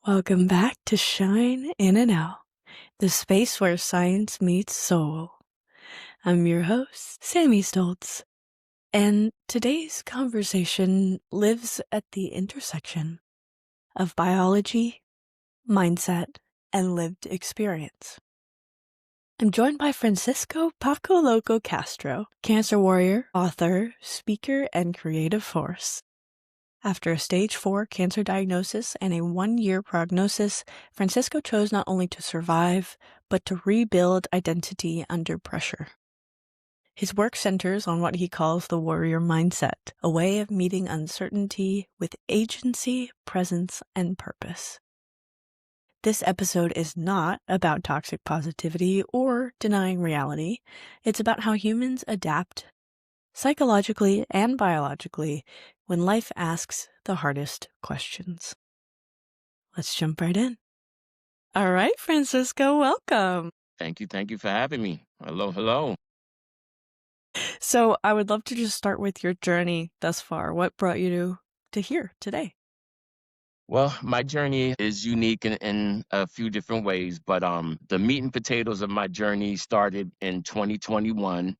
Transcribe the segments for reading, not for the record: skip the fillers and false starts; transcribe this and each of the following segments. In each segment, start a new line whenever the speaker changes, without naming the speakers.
Welcome back to Shine In and Out, the space where science meets soul. I'm your host, Sammy Stoltz, and today's conversation lives at the intersection of biology, mindset, and lived experience. I'm joined by Francisco Paco Loco Castro, cancer warrior, author, speaker, and creative force. After a stage 4 cancer diagnosis and a 1-year prognosis, Francisco chose not only to survive, but to rebuild identity under pressure. His work centers on what he calls the warrior mindset, a way of meeting uncertainty with agency, presence, and purpose. This episode is not about toxic positivity or denying reality. It's about how humans adapt psychologically and biologically when life asks the hardest questions. Let's jump right in. All right, Francisco, welcome.
Thank you for having me. Hello.
So I would love to just start with your journey thus far. What brought you to here today?
Well, my journey is unique in a few different ways, but the meat and potatoes of my journey started in 2021.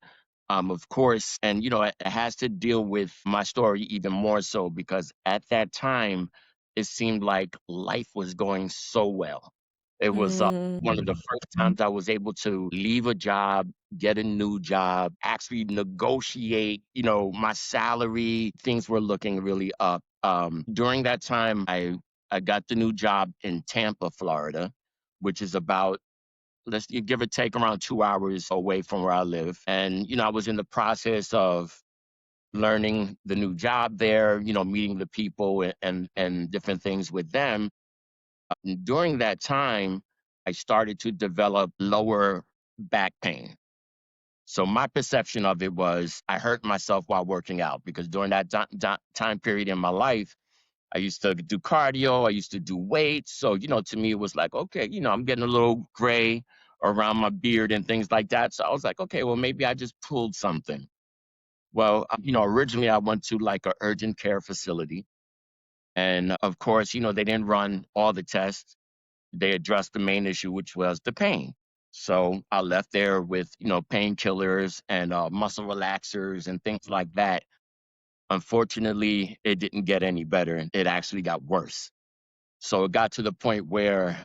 Of course, and it has to deal with my story even more so because at that time it seemed like life was going so well. It was one of the first times I was able to leave a job, get a new job, actually negotiate, my salary. Things were looking really up. During that time, I got the new job in Tampa, Florida, which is about let's you give or take around 2 hours away from where I live. And I was in the process of learning the new job there, meeting the people and different things with them. During that time, I started to develop lower back pain. So my perception of it was I hurt myself while working out because during that time period in my life, I used to do cardio, I used to do weights. So, to me, it was like, okay, I'm getting a little gray around my beard and things like that. So I was like, okay, well, maybe I just pulled something. Well, originally I went to like a urgent care facility. And of course, they didn't run all the tests. They addressed the main issue, which was the pain. So I left there with, painkillers and muscle relaxers and things like that. Unfortunately, it didn't get any better. It actually got worse. So it got to the point where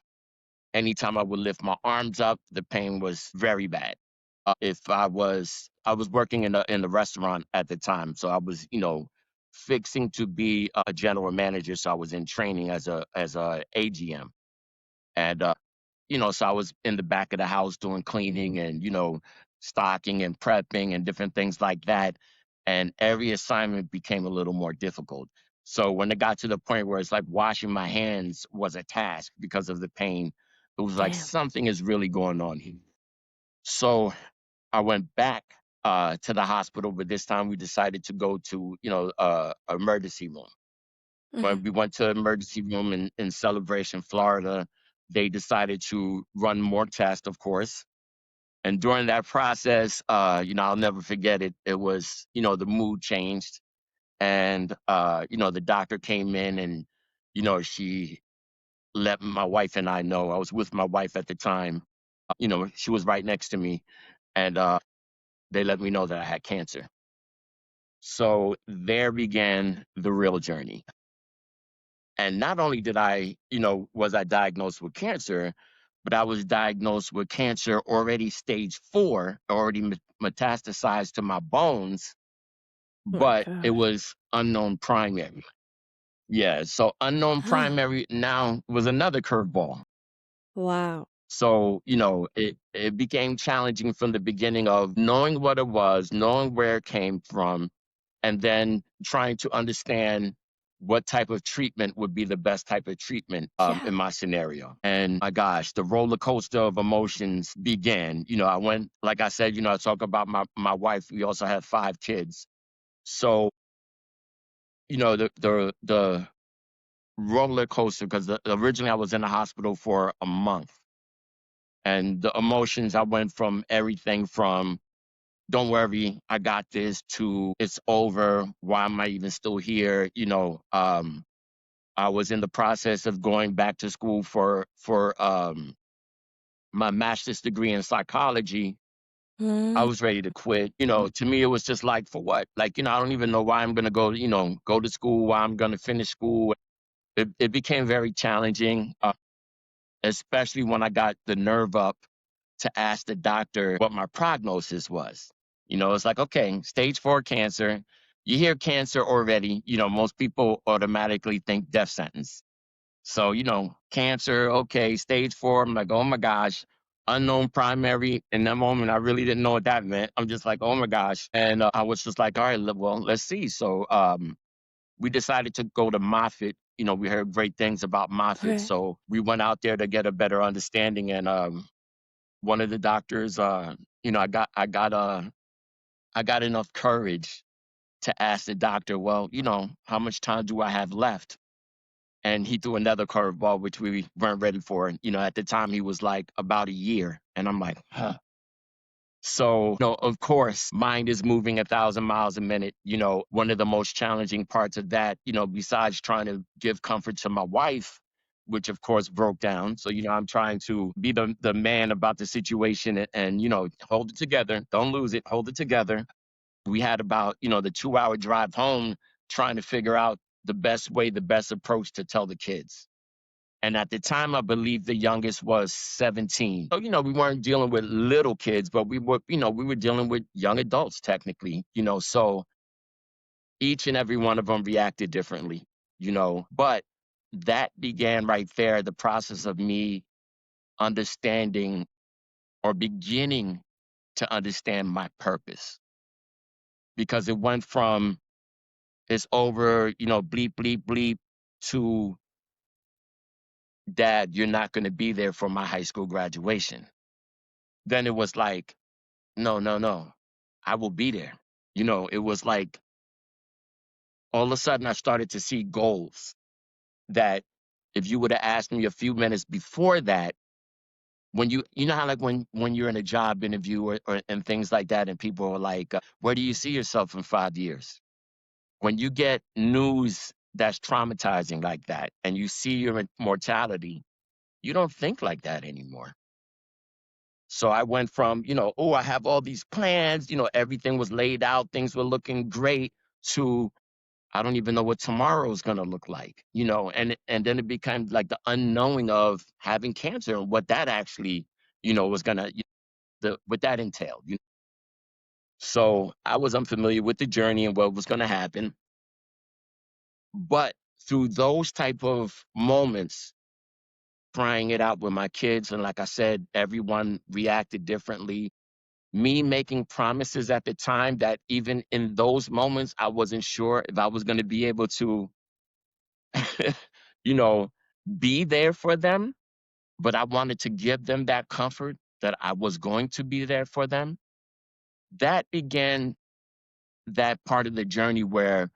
anytime I would lift my arms up, the pain was very bad. If I was working in the restaurant at the time, so I was, fixing to be a general manager. So I was in training as a AGM. And so I was in the back of the house doing cleaning and, stocking and prepping and different things like that. And every assignment became a little more difficult. So when it got to the point where it's like washing my hands was a task because of the pain, it was like
Damn.
something is really going on here. So I went back to the hospital, but this time we decided to go to, emergency room. When we went to emergency room in Celebration, Florida, they decided to run more tests, of course. And during that process, I'll never forget it. It was, the mood changed. And, the doctor came in and, she let my wife and I know. I was with my wife at the time. She was right next to me. And they let me know that I had cancer. So there began the real journey. And not only was I diagnosed with cancer, but I was diagnosed with cancer already stage 4, already metastasized to my bones,
Oh my
but it
gosh.
was unknown primary. Yeah, so unknown
Huh.
primary now was another curveball.
Wow.
So, it became challenging from the beginning of knowing what it was, knowing where it came from, and then trying to understand what type of treatment would be the best type of treatment
Yeah.
in my scenario. And my gosh, the roller coaster of emotions began. I went, like I said, I talk about my wife. We also have 5 kids. So, the roller coaster, because originally I was in the hospital for a month. And the emotions, I went from everything from don't worry, I got this to it's over. Why am I even still here? I was in the process of going back to school for my master's degree in psychology. I
Mm,
was ready to quit. To me, it was just like, for what? Like, I don't even know why I'm going to go to school, why I'm going to finish school. It became very challenging, especially when I got the nerve up to ask the doctor what my prognosis was. It's like, okay, stage 4 cancer. You hear cancer already, most people automatically think death sentence. So, cancer, okay, stage 4. I'm like, oh my gosh, unknown primary. In that moment, I really didn't know what that meant. I'm just like, oh my gosh. And I was just like, all right, well, let's see. So we decided to go to Moffitt. We heard great things about Moffitt.
right.
So we went out there to get a better understanding. And one of the doctors, I got enough courage to ask the doctor, well, how much time do I have left? And he threw another curveball, which we weren't ready for. And, at the time, he was like, about a year. And I'm like, huh. So, of course, mind is moving 1,000 miles a minute. One of the most challenging parts of that, besides trying to give comfort to my wife, which of course broke down. So, I'm trying to be the man about the situation and hold it together. Don't lose it. Hold it together. We had about, the 2 hour drive home trying to figure out the best way, the best approach to tell the kids. And at the time, I believe the youngest was 17. So, we weren't dealing with little kids, but we were dealing with young adults technically, so each and every one of them reacted differently, but that began right there, the process of me understanding or beginning to understand my purpose, because it went from it's over, bleep, bleep, bleep, to dad, you're not going to be there for my high school graduation. Then it was like, no, no, no, I will be there. It was like all of a sudden I started to see goals that if you would have asked me a few minutes before that, when you know how like when you're in a job interview or and things like that, and people are like, where do you see yourself in 5 years? When you get news that's traumatizing like that and you see your mortality, you don't think like that anymore. So I went from, oh, I have all these plans, everything was laid out, things were looking great, to I don't even know what tomorrow is going to look like, and then it became like the unknowing of having cancer and what that actually, was going to, what that entailed. So I was unfamiliar with the journey and what was going to happen. But through those type of moments, trying it out with my kids, and like I said, everyone reacted differently. Me making promises at the time that even in those moments, I wasn't sure if I was going to be able to, you know, be there for them, but I wanted to give them that comfort that I was going to be there for them. That began that part of the journey where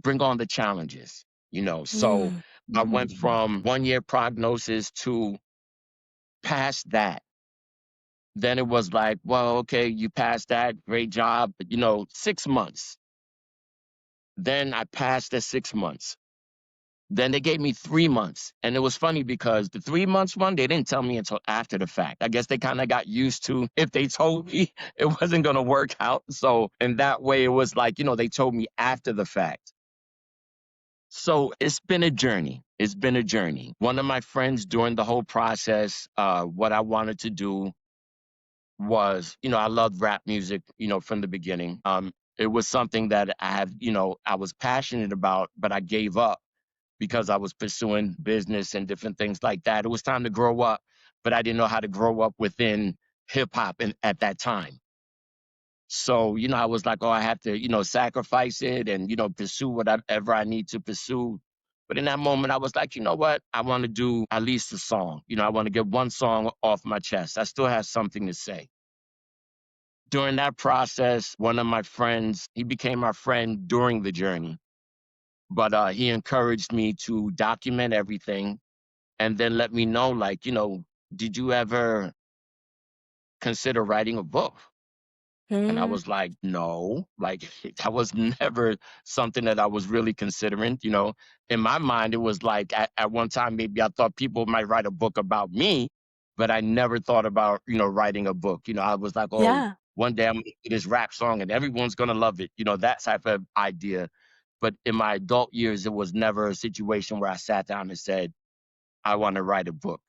bring on the challenges, So
Mm,
I went from 1 year prognosis to past that. Then it was like, well, okay, you passed that, great job, 6 months. Then I passed the 6 months. Then they gave me 3 months. And it was funny because the 3 months one, they didn't tell me until after the fact. I guess they kind of got used to if they told me it wasn't going to work out. So in that way, it was like, they told me after the fact. So it's been a journey. It's been a journey. One of my friends during the whole process, what I wanted to do was, I loved rap music, from the beginning. It was something that I have, I was passionate about, but I gave up because I was pursuing business and different things like that. It was time to grow up, but I didn't know how to grow up within hip hop at that time. So, I was like, oh, I have to, sacrifice it and, pursue whatever I need to pursue. But in that moment, I was like, you know what? I want to do at least a song. I want to get one song off my chest. I still have something to say. During that process, one of my friends, he became my friend during the journey, but he encouraged me to document everything and then let me know, like, did you ever consider writing a book? And I
Mm,
was like, no, like that was never something that I was really considering. In my mind, it was like at one time, maybe I thought people might write a book about me, but I never thought about, writing a book. I was like, oh,
yeah.
one day I'm going to do this rap song and everyone's going to love it, that type of idea. But in my adult years, it was never a situation where I sat down and said, I want to write a book.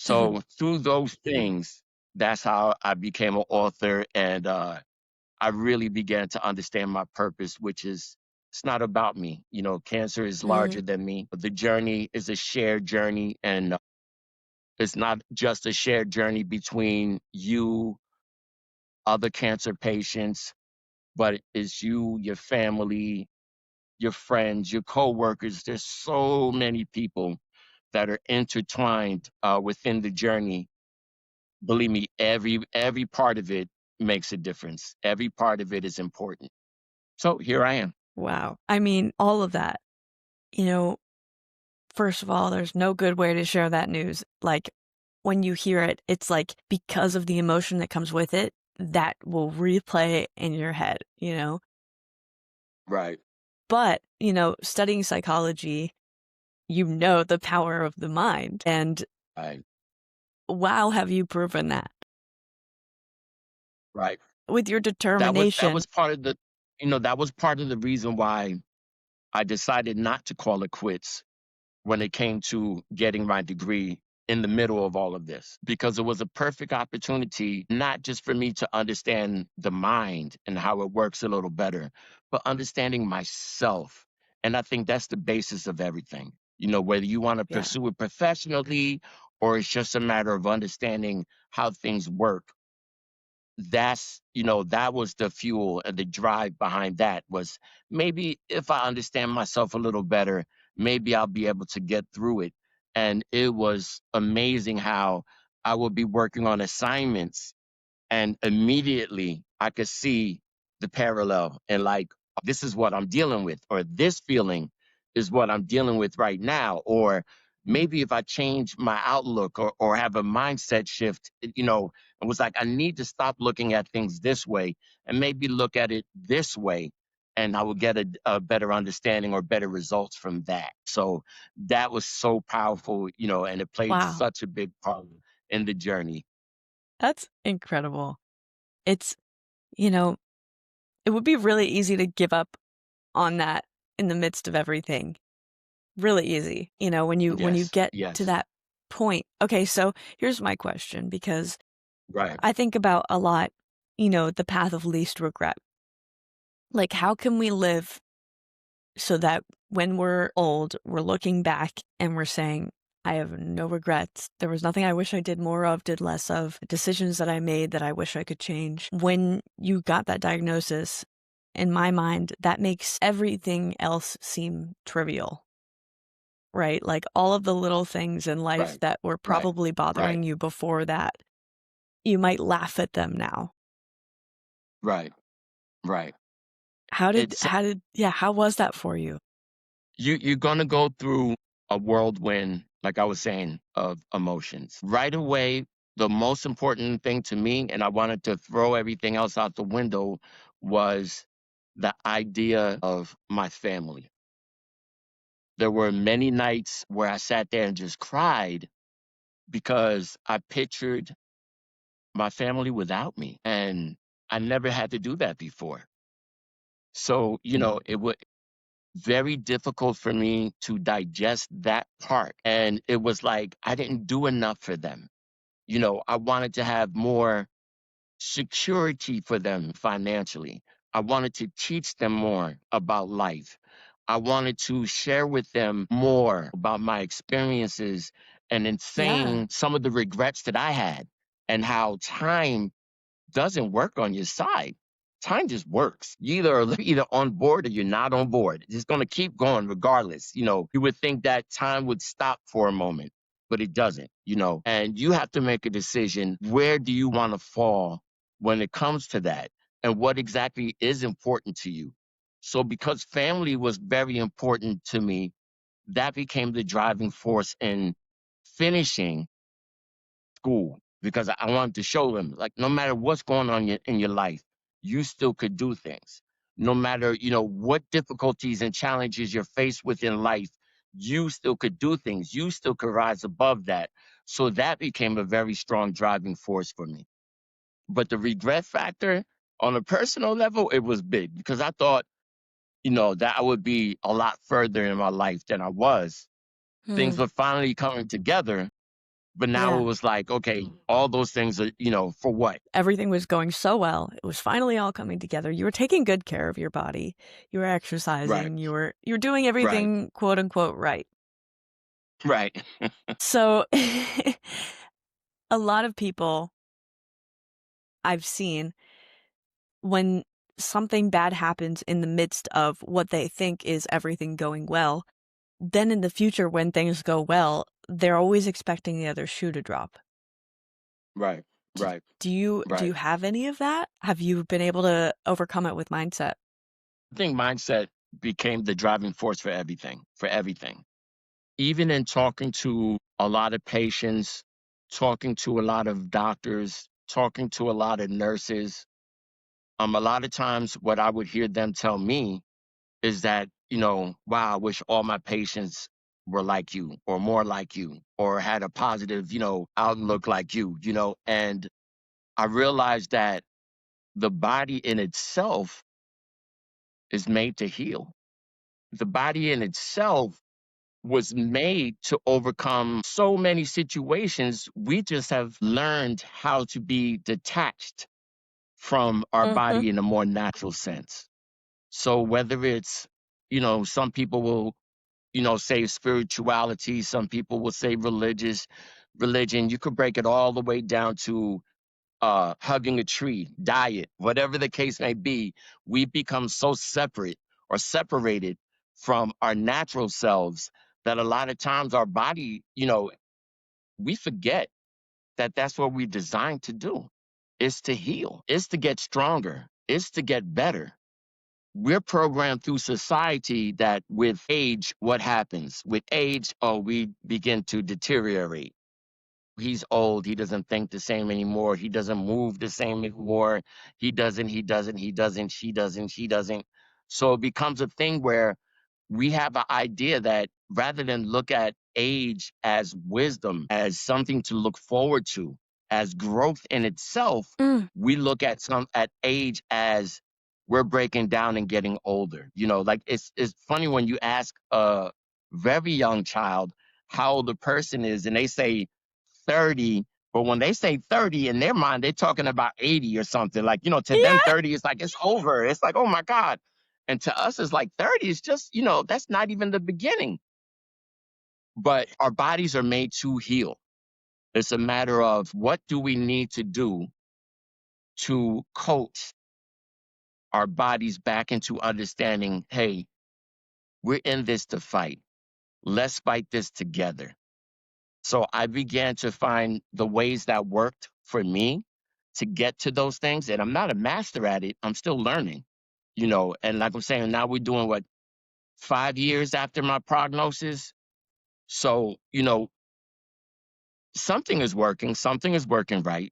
Mhm.
So through those things, that's how I became an author. And I really began to understand my purpose, which is it's not about me. Cancer is
Mm,
larger than me. But the journey is a shared journey, and it's not just a shared journey between you, other cancer patients, but it's you, your family, your friends, your coworkers. There's so many people that are intertwined within the journey. Believe me, every part of it makes a difference. Every part of it is important. So here I am.
wow. I mean, all of that, you know, first of all, there's no good way to share that news. Like, when you hear it, it's like because of the emotion that comes with it, that will replay in your head, you know?
Right.
But, studying psychology, you know the power of the mind. And
Right.
wow, have you proven that
Right.
with your
That was
determination.
part of the reason why I decided not to call it quits when it came to getting my degree in the middle of all of this, because it was a perfect opportunity, not just for me to understand the mind and how it works a little better, but understanding myself. And I think that's the basis of everything. Whether you want to
Yeah.
pursue it professionally or it's just a matter of understanding how things work, that was the fuel and the drive behind that was maybe if I understand myself a little better, maybe I'll be able to get through it. And it was amazing how I would be working on assignments and immediately I could see the parallel and like, this is what I'm dealing with, or this feeling is what I'm dealing with right now. Or maybe if I change my outlook or have a mindset shift, it was like, I need to stop looking at things this way and maybe look at it this way. And I will get a better understanding or better results from that. So that was so powerful, and it played
Wow.
such a big part in the journey.
That's incredible. It's, you know, it would be really easy to give up on that in the midst of everything. Really easy, when you
Yes,
get to
yes.
that point. Okay, so here's my question, because
Right.
I think about a lot, the path of least regret. Like, how can we live so that when we're old, we're looking back and we're saying, I have no regrets. There was nothing I wish I did more of, did less of, decisions that I made that I wish I could change. When you got that diagnosis, in my mind, that makes everything else seem trivial, right? Like all of the little things in life
Right.
that were
Right.
probably
Right.
bothering you before that, you might laugh at them now.
Right. Right. It's
How was that for you?
you're gonna go through a whirlwind, like I was saying, of emotions. Right away, the most important thing to me, and I wanted to throw everything else out the window, was the idea of my family. There were many nights where I sat there and just cried because I pictured my family without me. And I never had to do that before. So, it was very difficult for me to digest that part. And it was like I didn't do enough for them. I wanted to have more security for them financially. I wanted to teach them more about life. I wanted to share with them more about my experiences and in
Yeah.
saying some of the regrets that I had and how time doesn't work on your side. Time just works. You either on board or you're not on board. It's going to keep going regardless. You would think that time would stop for a moment, but it doesn't. And you have to make a decision. Where do you want to fall when it comes to that, and what exactly is important to you? So, because family was very important to me, that became the driving force in finishing school because I wanted to show them, like, no matter what's going on in your life, you still could do things. No matter, what difficulties and challenges you're faced with in life, you still could do things. You still could rise above that. So that became a very strong driving force for me. But the regret factor on a personal level, it was big because I thought, that I would be a lot further in my life than I was. Things
Hmm.
were finally coming together, but now
Yeah.
it was like, okay, all those things are, for what?
Everything was going so well. It was finally all coming together. You were taking good care of your body. You were
Right,
exercising. You were doing
right,
everything quote unquote right.
right,
So a lot of people I've seen, when something bad happens in the midst of what they think is everything going well, then in the future when things go well, they're always expecting the other shoe to drop.
right,
Do,
right,
do you
right.
have any of that? Have you been able to overcome it with mindset?
I think mindset became the driving force for everything, for everything. Even in talking to a lot of patients, talking to a lot of doctors, talking to a lot of nurses, a lot of times what I would hear them tell me is that, wow, I wish all my patients were like you or more like you or had a positive, outlook like you. And I realized that the body in itself is made to heal. The body in itself was made to overcome so many situations. We just have learned how to be detached from our
Mhm.
body in a more natural sense. So whether it's, some people will, say spirituality, some people will say religion, you could break it all the way down to hugging a tree, diet, whatever the case may be. We become so separate or separated from our natural selves that a lot of times our body, we forget that that's what we're designed to do. It's to heal, it's to get stronger, it's to get better. We're programmed through society that with age, what happens? With age, oh, we begin to deteriorate. He's old. He doesn't think the same anymore. He doesn't move the same anymore. She doesn't, she doesn't. So it becomes a thing where we have an idea that rather than look at age as wisdom, as something to look forward to, as growth in itself,
Mm.
we look at age as we're breaking down and getting older. Like it's funny when you ask a very young child how old a person is, and they say 30. But when they say 30 in their mind, they're talking about 80 or something. Like, to them,
Yeah.
30 is like it's over. It's like, oh my God. And to us, it's like 30 is just, that's not even the beginning. But our bodies are made to heal. It's a matter of what do we need to do to coach our bodies back into understanding, hey, we're in this to fight. Let's fight this together. So I began to find the ways that worked for me to get to those things. And I'm not a master at it. I'm still learning, and like I'm saying, now we're doing what, 5 years after my prognosis. So, something is working right.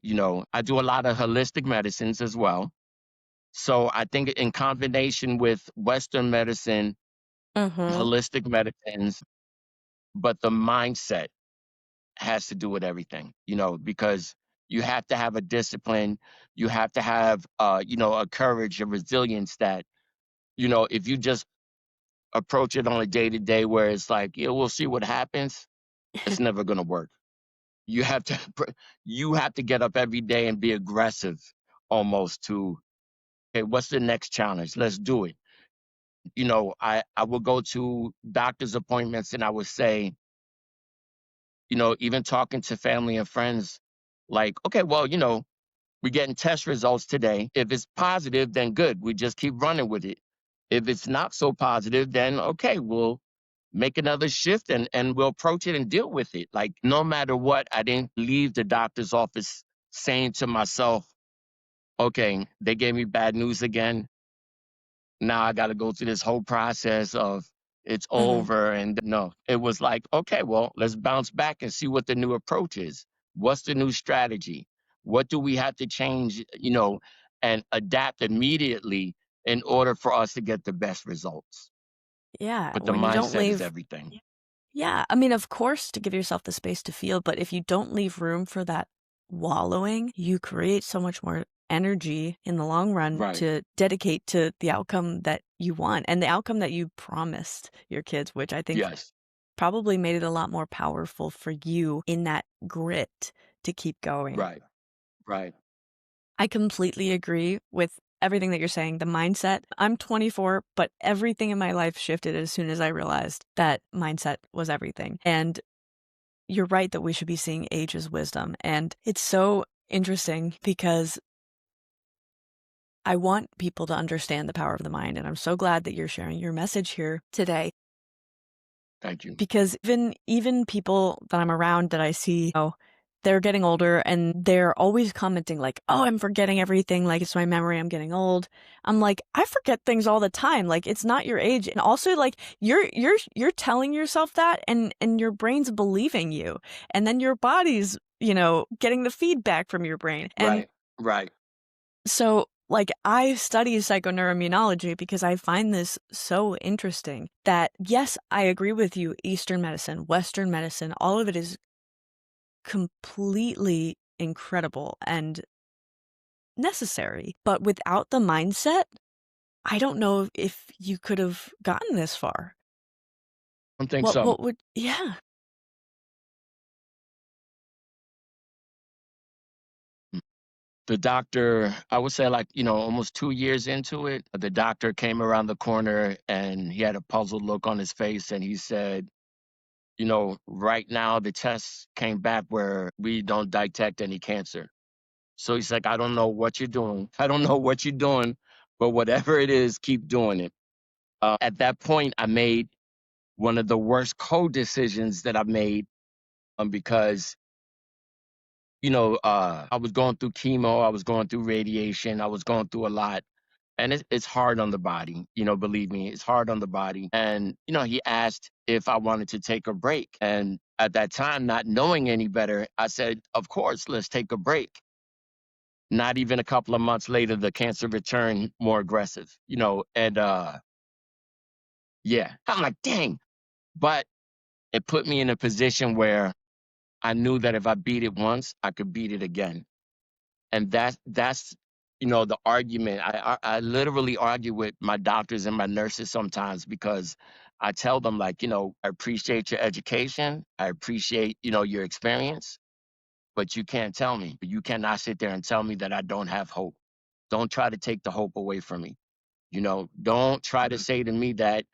I do a lot of holistic medicines as well. So I think in combination with Western medicine,
Mhm.
holistic medicines, but the mindset has to do with everything, because you have to have a discipline. You have to have, a courage, a resilience that, if you just approach it on a day to day where it's like, yeah, we'll see what happens, it's never going to work. You have to, you have to get up every day and be aggressive almost to, okay, what's the next challenge? Let's do it. I will go to doctor's appointments and I would say, even talking to family and friends, like, okay, well, we're getting test results today. If it's positive, then good. We just keep running with it. If it's not so positive, then okay, we'll make another shift and we'll approach it and deal with it. Like no matter what, I didn't leave the doctor's office saying to myself, okay, they gave me bad news again. Now I got to go through this whole process of it's
Mhm.
over. And no, it was like, okay, well, let's bounce back and see what the new approach is. What's the new strategy? What do we have to change, and adapt immediately in order for us to get the best results.
Yeah,
But the
when you don't
mindset is
leave
everything.
yeah, I mean, of course, to give yourself the space to feel, but if you don't leave room for that wallowing, you create so much more energy in the long run
Right.
to dedicate to the outcome that you want and the outcome that you promised your kids, which I think
Yes.
probably made it a lot more powerful for you in that grit to keep going.
Right. Right.
I completely agree with everything that you're saying. The mindset, I'm 24, but everything in my life shifted as soon as I realized that mindset was everything. And you're right that we should be seeing age as wisdom. And it's so interesting because I want people to understand the power of the mind. And I'm so glad that you're sharing your message here today.
Thank you.
Because even people that I'm around that I see, they're getting older and they're always commenting like, "Oh, I'm forgetting everything. Like it's my memory. I'm getting old." I'm like, I forget things all the time. Like it's not your age, and also like you're telling yourself that, and your brain's believing you, and then your body's getting the feedback from your brain, and
Right. Right.
so, like, I study psychoneuroimmunology because I find this so interesting that, yes, I agree with you. Eastern medicine, Western medicine, all of it is completely incredible and necessary. But without the mindset, I don't know if you could have gotten this far.
I don't think
What
so.
would, yeah.
The doctor, I would say, like, almost 2 years into it, the doctor came around the corner and he had a puzzled look on his face and he said, right now the tests came back where we don't detect any cancer. So he's like, I don't know what you're doing. I don't know what you're doing, but whatever it is, keep doing it. At that point, I made one of the worst co-decisions that I made, because I was going through chemo, I was going through radiation, I was going through a lot. And it's hard on the body, believe me, it's hard on the body. And, he asked if I wanted to take a break. And at that time, not knowing any better, I said, of course, let's take a break. Not even a couple of months later, the cancer returned more aggressive, and yeah, I'm like, dang. But it put me in a position where I knew that if I beat it once, I could beat it again. And that's the argument. I literally argue with my doctors and my nurses sometimes because I tell them, like, I appreciate your education, I appreciate your experience, but you cannot sit there and tell me that I don't have hope. Don't try to take the hope away from me. Don't try to say to me that,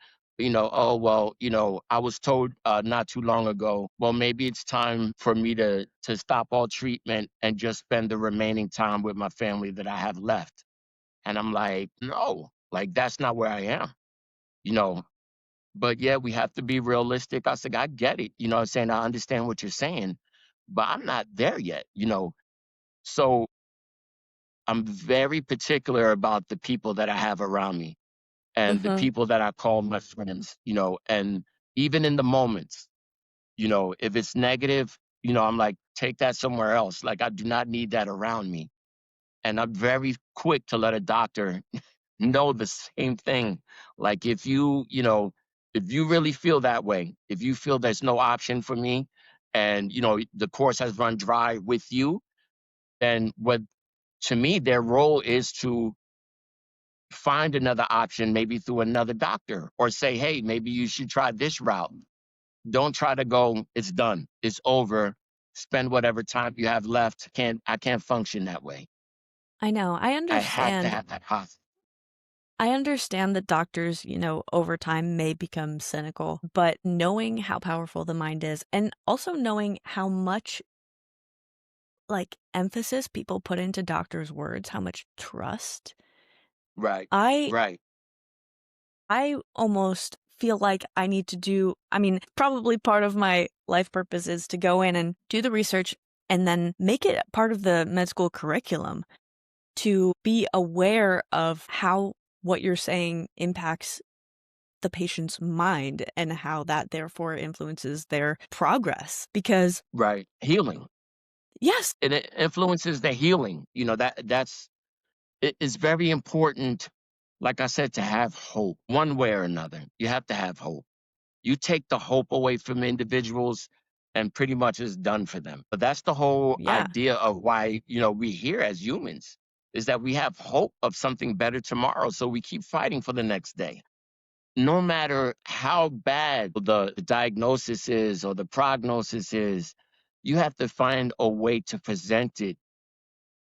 oh, well, I was told not too long ago, well, maybe it's time for me to stop all treatment and just spend the remaining time with my family that I have left. And I'm like, no, like that's not where I am, you know. But yeah, we have to be realistic. I said, I get it. I'm saying, I understand what you're saying, but I'm not there yet. So I'm very particular about the people that I have around me and the
Mm-hmm.
people that I call my friends, and even in the moments, if it's negative, I'm like, take that somewhere else. Like, I do not need that around me. And I'm very quick to let a doctor know the same thing. Like, if you really feel that way, if you feel there's no option for me and, the course has run dry with you, then what to me, their role is to find another option, maybe through another doctor, or say, hey, maybe you should try this route. Don't try to go, it's done, it's over. Spend whatever time you have left. I can't function that way.
I know. I
I have to
understand.
have that hospital.
I understand that doctors, over time may become cynical, but knowing how powerful the mind is and also knowing how much like emphasis people put into doctors' words, how much trust,
Right,
I
right,
I almost feel like I need to do, I mean, probably part of my life purpose is to go in and do the research and then make it part of the med school curriculum to be aware of how what you're saying impacts the patient's mind and how that therefore influences their progress. Because,
right. Healing.
yes,
And it influences the healing. That's it is very important, like I said, to have hope one way or another. You have to have hope. You take the hope away from individuals and pretty much it's done for them. But that's the whole
Yeah,
idea of why, we here as humans is that we have hope of something better tomorrow. So we keep fighting for the next day. No matter how bad the diagnosis is or the prognosis is, you have to find a way to present it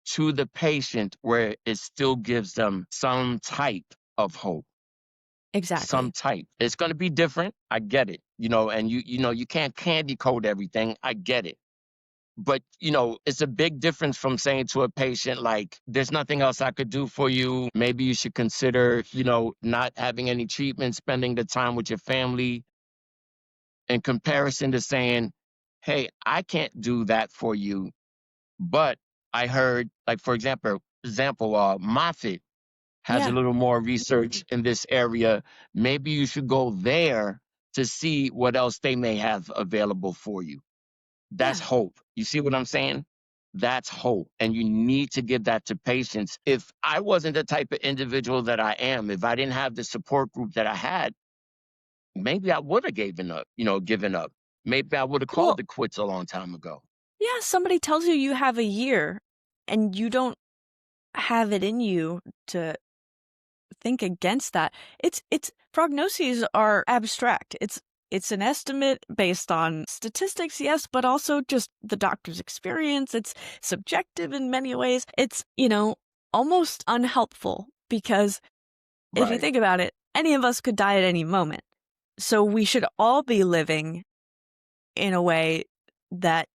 to the patient where it still gives them some type of hope, some
exactly.
type. It's going to be different. I get it. And you can't candy coat everything. I get it. But, it's a big difference from saying to a patient, like, there's nothing else I could do for you. Maybe you should consider, not having any treatment, spending the time with your family, in comparison to saying, hey, I can't do that for you. But I heard, like, for example, Moffitt has a
Yeah,
little more research in this area. Maybe you should go there to see what else they may have available for you. That's
yeah.
hope. You see what I'm saying? That's hope. And you need to give that to patients. If I wasn't the type of individual that I am, if I didn't have the support group that I had, maybe I would have given up. Maybe I would have
Well,
called it quits a long time ago.
yeah, somebody tells you you have a year and you don't have it in you to think against that. It's prognoses are abstract. It's an estimate based on statistics, yes, but also just the doctor's experience. It's subjective in many ways. It's, almost unhelpful because if you
Right.
think about it, any of us could die at any moment. So we should all be living in a way that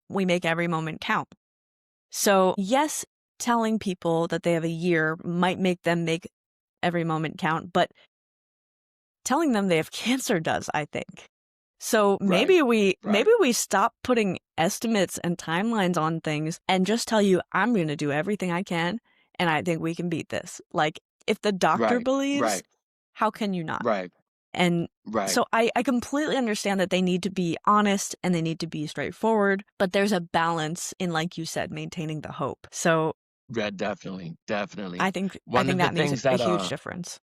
we make every moment count. So, yes, telling people that they have a year might make them make every moment count, but telling them they have cancer does, I think. So
Right.
maybe
Right.
we stop putting estimates and timelines on things and just tell you I'm going to do everything I can and I think we can beat this. Like if the doctor
Right.
believes,
Right.
how can you not?
Right.
And
Right.
so I completely understand that they need to be honest and they need to be straightforward, but there's a balance in, like you said, maintaining the hope. So
Yeah, definitely.
I
Definitely.
think I
One
think
of the
that makes
things
a
that
huge difference.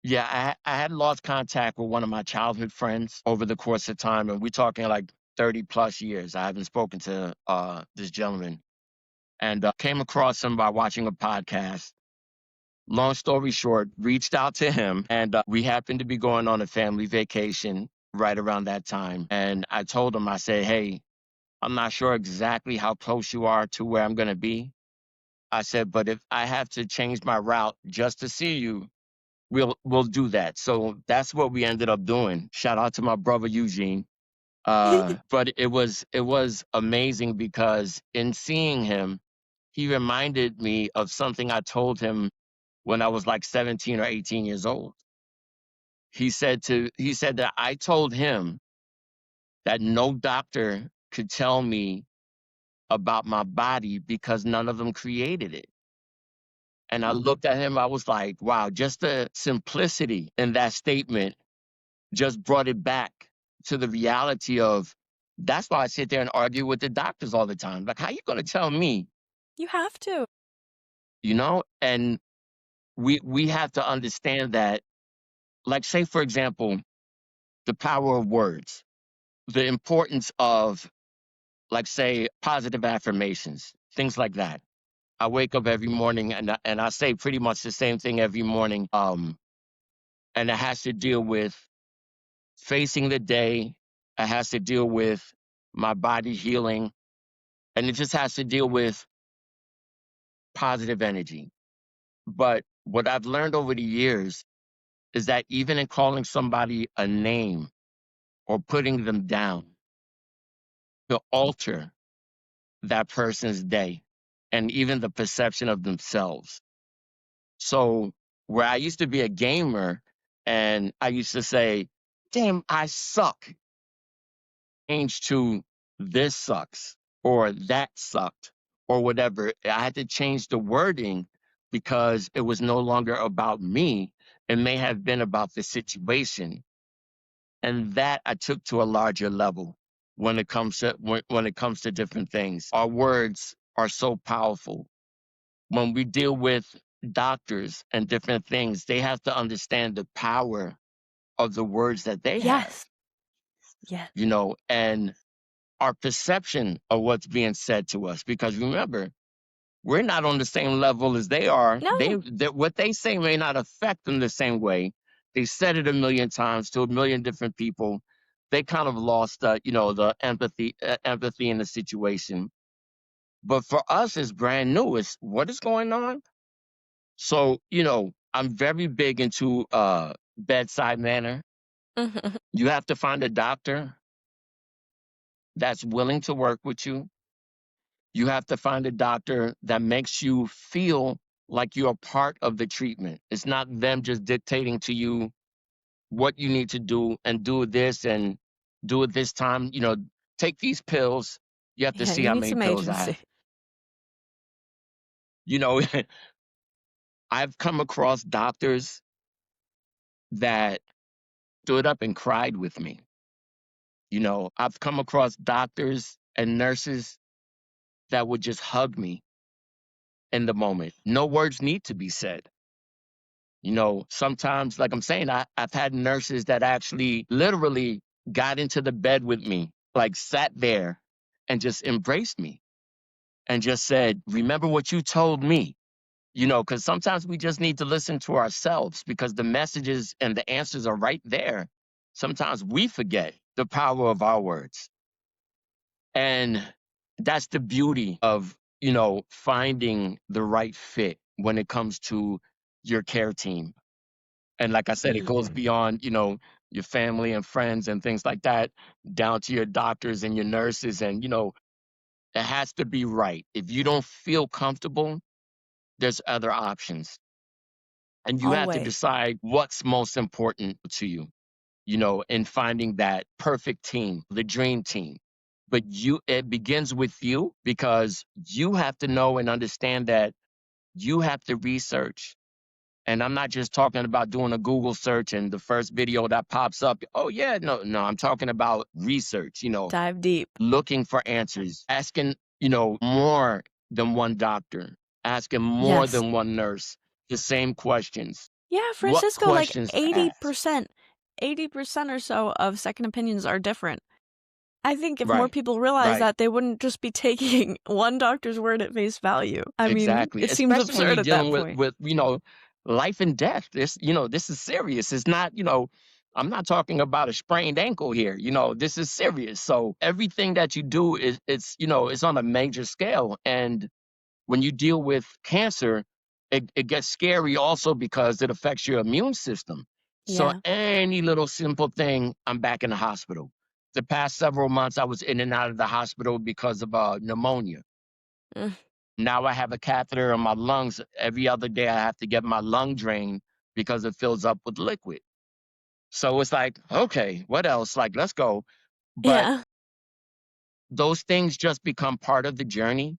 yeah, I had lost contact with one of my childhood friends over the course of time, and we're talking like 30 plus years. I haven't spoken to this gentleman, and came across him by watching a podcast. Long story short, reached out to him, and we happened to be going on a family vacation right around that time. And I told him, I said, hey, I'm not sure exactly how close you are to where I'm going to be. I said, but if I have to change my route just to see you, we'll do that. So that's what we ended up doing. Shout out to my brother Eugene. But it was amazing because in seeing him, he reminded me of something I told him when I was like 17 or 18 years old. He said that I told him that no doctor could tell me about my body because none of them created it. And I looked at him, I was like, wow, just the simplicity in that statement just brought it back to the reality of that's why I sit there and argue with the doctors all the time. Like, how you going to tell me,
You have to.
And we have to understand that, like, say, for example, the power of words, the importance of, like, say, positive affirmations, things like that. I wake up every morning and I say pretty much the same thing every morning. And it has to deal with facing the day. It has to deal with my body healing, and it just has to deal with positive energy. But what I've learned over the years is that even in calling somebody a name or putting them down, to alter that person's day and even the perception of themselves. So, where I used to be a gamer and I used to say, damn, I suck, change to this sucks or that sucked or whatever. I had to change the wording because it was no longer about me. It may have been about the situation. And that I took to a larger level when it comes to different things. Our words are so powerful. when we deal with doctors and different things, they have to understand the power of the words that they have,
Yes. Yes.
and our perception of what's being said to us. Because remember, we're not on the same level as they are.
No.
What they say may not affect them the same way. They said it a million times to a million different people. They kind of lost, the empathy in the situation. But for us, it's brand new. It's what is going on. So, I'm very big into bedside manner.
Mhm.
You have to find a doctor that's willing to work with you. You have to find a doctor that makes you feel like you're a part of the treatment. It's not them just dictating to you what you need to do and do this and do it this time. Take these pills. You have to
Yeah,
see
you
how
need
many
some
pills I
agency.
have. You know, I've come across doctors that stood up and cried with me. I've come across doctors and nurses that would just hug me in the moment. No words need to be said. Sometimes, like I'm saying, I've had nurses that actually literally got into the bed with me, like sat there and just embraced me and just said, "Remember what you told me." Because sometimes we just need to listen to ourselves because the messages and the answers are right there. Sometimes we forget the power of our words. And that's the beauty of, finding the right fit when it comes to your care team. And like I said, it goes beyond, your family and friends and things like that, down to your doctors and your nurses. And, it has to be right. If you don't feel comfortable, there's other options. And you have to
Always.
decide what's most important to you, in finding that perfect team, the dream team. But it begins with you because you have to know and understand that you have to research. And I'm not just talking about doing a Google search and the first video that pops up. Oh, yeah, no, no, I'm talking about research,
Dive deep.
looking for answers, asking, more than one doctor, asking more
Yes.
than one nurse the same questions.
Yeah,
What
Francisco, like
questions to ask?
80%, 80% or so of second opinions are different. I think if more
Right,
people realize
right.
that, they wouldn't just be taking one doctor's word at face value. I mean,
Exactly.
it seems
Especially when you're
absurd at that
dealing with
point.
life and death. This is serious. It's not, I'm not talking about a sprained ankle here. This is serious. So everything that you do it's on a major scale. And when you deal with cancer, it gets scary also because it affects your immune system. So
Yeah.
any little simple thing, I'm back in the hospital. The past several months, I was in and out of the hospital because of pneumonia.
Mm.
Now I have a catheter in my lungs. Every other day, I have to get my lung drained because it fills up with liquid. So it's like, okay, what else? Like, let's go. But
Yeah.
those things just become part of the journey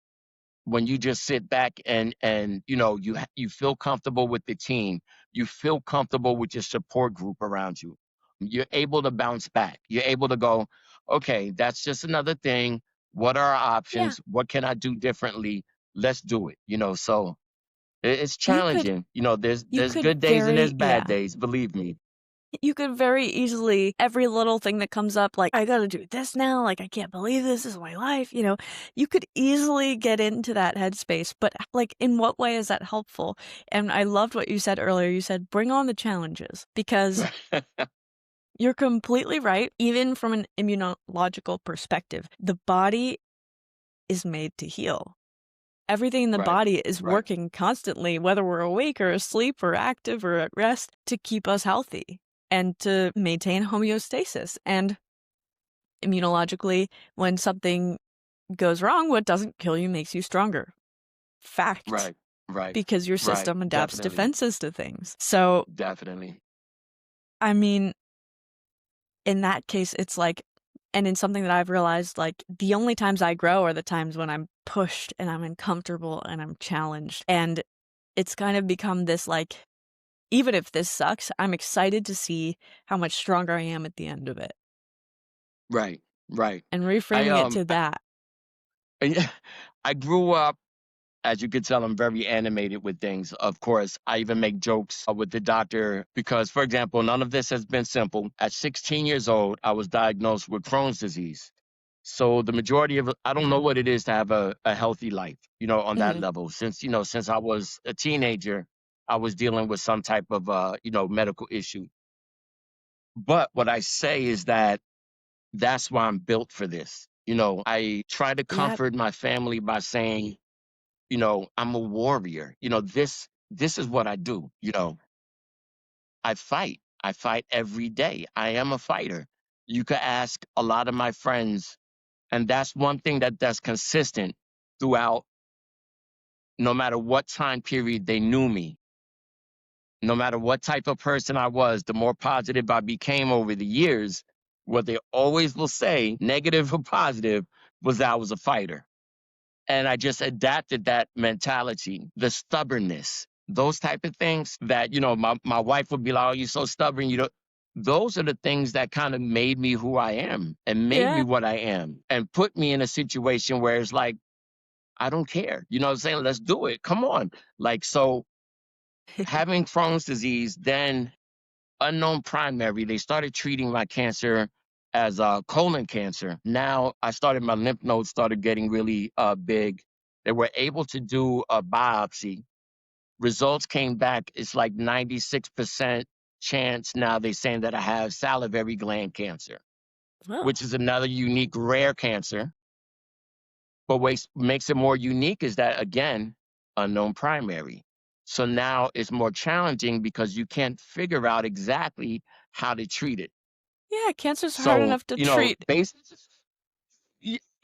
when you just sit back and you feel comfortable with the team. You feel comfortable with your support group around you. You're able to bounce back. You're able to go, okay, that's just another thing. What are our
Yeah.
options? What can I do differently? Let's do it. So it's
You could
challenging.
you
There's
could
good days and there's
very
bad
yeah.
days, believe me.
You could very easily every little thing that comes up, like, "I gotta do this now, like, I can't believe this is my life," you could easily get into that headspace, but, like, in what way is that helpful? And I loved what you said earlier, you said, "Bring on the challenges," because you're completely right, even from an immunological perspective. The body is made to heal. Everything in the
Right,
body is
right,
working constantly, whether we're awake or asleep or active or at rest, to keep us healthy and to maintain homeostasis. And immunologically, when something goes wrong, what doesn't kill you makes you stronger. Fact.
right, right,
Because your
right.
system adapts
Definitely,
defenses to things. So,
definitely.
I mean, in that case, it's like, and in something that I've realized, like, the only times I grow are the times when I'm pushed and I'm uncomfortable and I'm challenged. And it's kind of become this, like, even if this sucks, I'm excited to see how much stronger I am at the end of it
Right, right.
and
I
reframing it to that.
I grew up As you could tell, I'm very animated with things. Of course, I even make jokes with the doctor because, for example, none of this has been simple. At 16 years old, I was diagnosed with Crohn's disease. So the majority of I don't know what it is to have a healthy life, on that
Mhm.
level. Since I was a teenager, I was dealing with some type of medical issue. But what I say is that that's why I'm built for this. I try to
Yeah.
comfort my family by saying, I'm a warrior. This is what I do. I fight. I fight every day. I am a fighter. You could ask a lot of my friends, and that's one thing that's consistent throughout, no matter what time period they knew me, no matter what type of person I was, the more positive I became over the years, what they always will say, negative or positive, was that I was a fighter. And I just adapted that mentality, the stubbornness, those type of things that, my wife would be like, oh, you're so stubborn. Those are the things that kind of made me who I am and made me
Yeah.
what I am and put me in a situation where it's like, I don't care. You know what I'm saying? Let's do it. Come on. Like, so having Crohn's disease, then unknown primary, they started treating my cancer as colon cancer. Now I started, my lymph nodes started getting really big. They were able to do a biopsy. Results came back. It's like 96% chance now they're saying that I have salivary gland cancer,
Oh.
which is another unique, rare cancer. But what makes it more unique is that, again, unknown primary. So now it's more challenging because you can't figure out exactly how to treat it.
Yeah, cancer's hard
So,
enough to treat,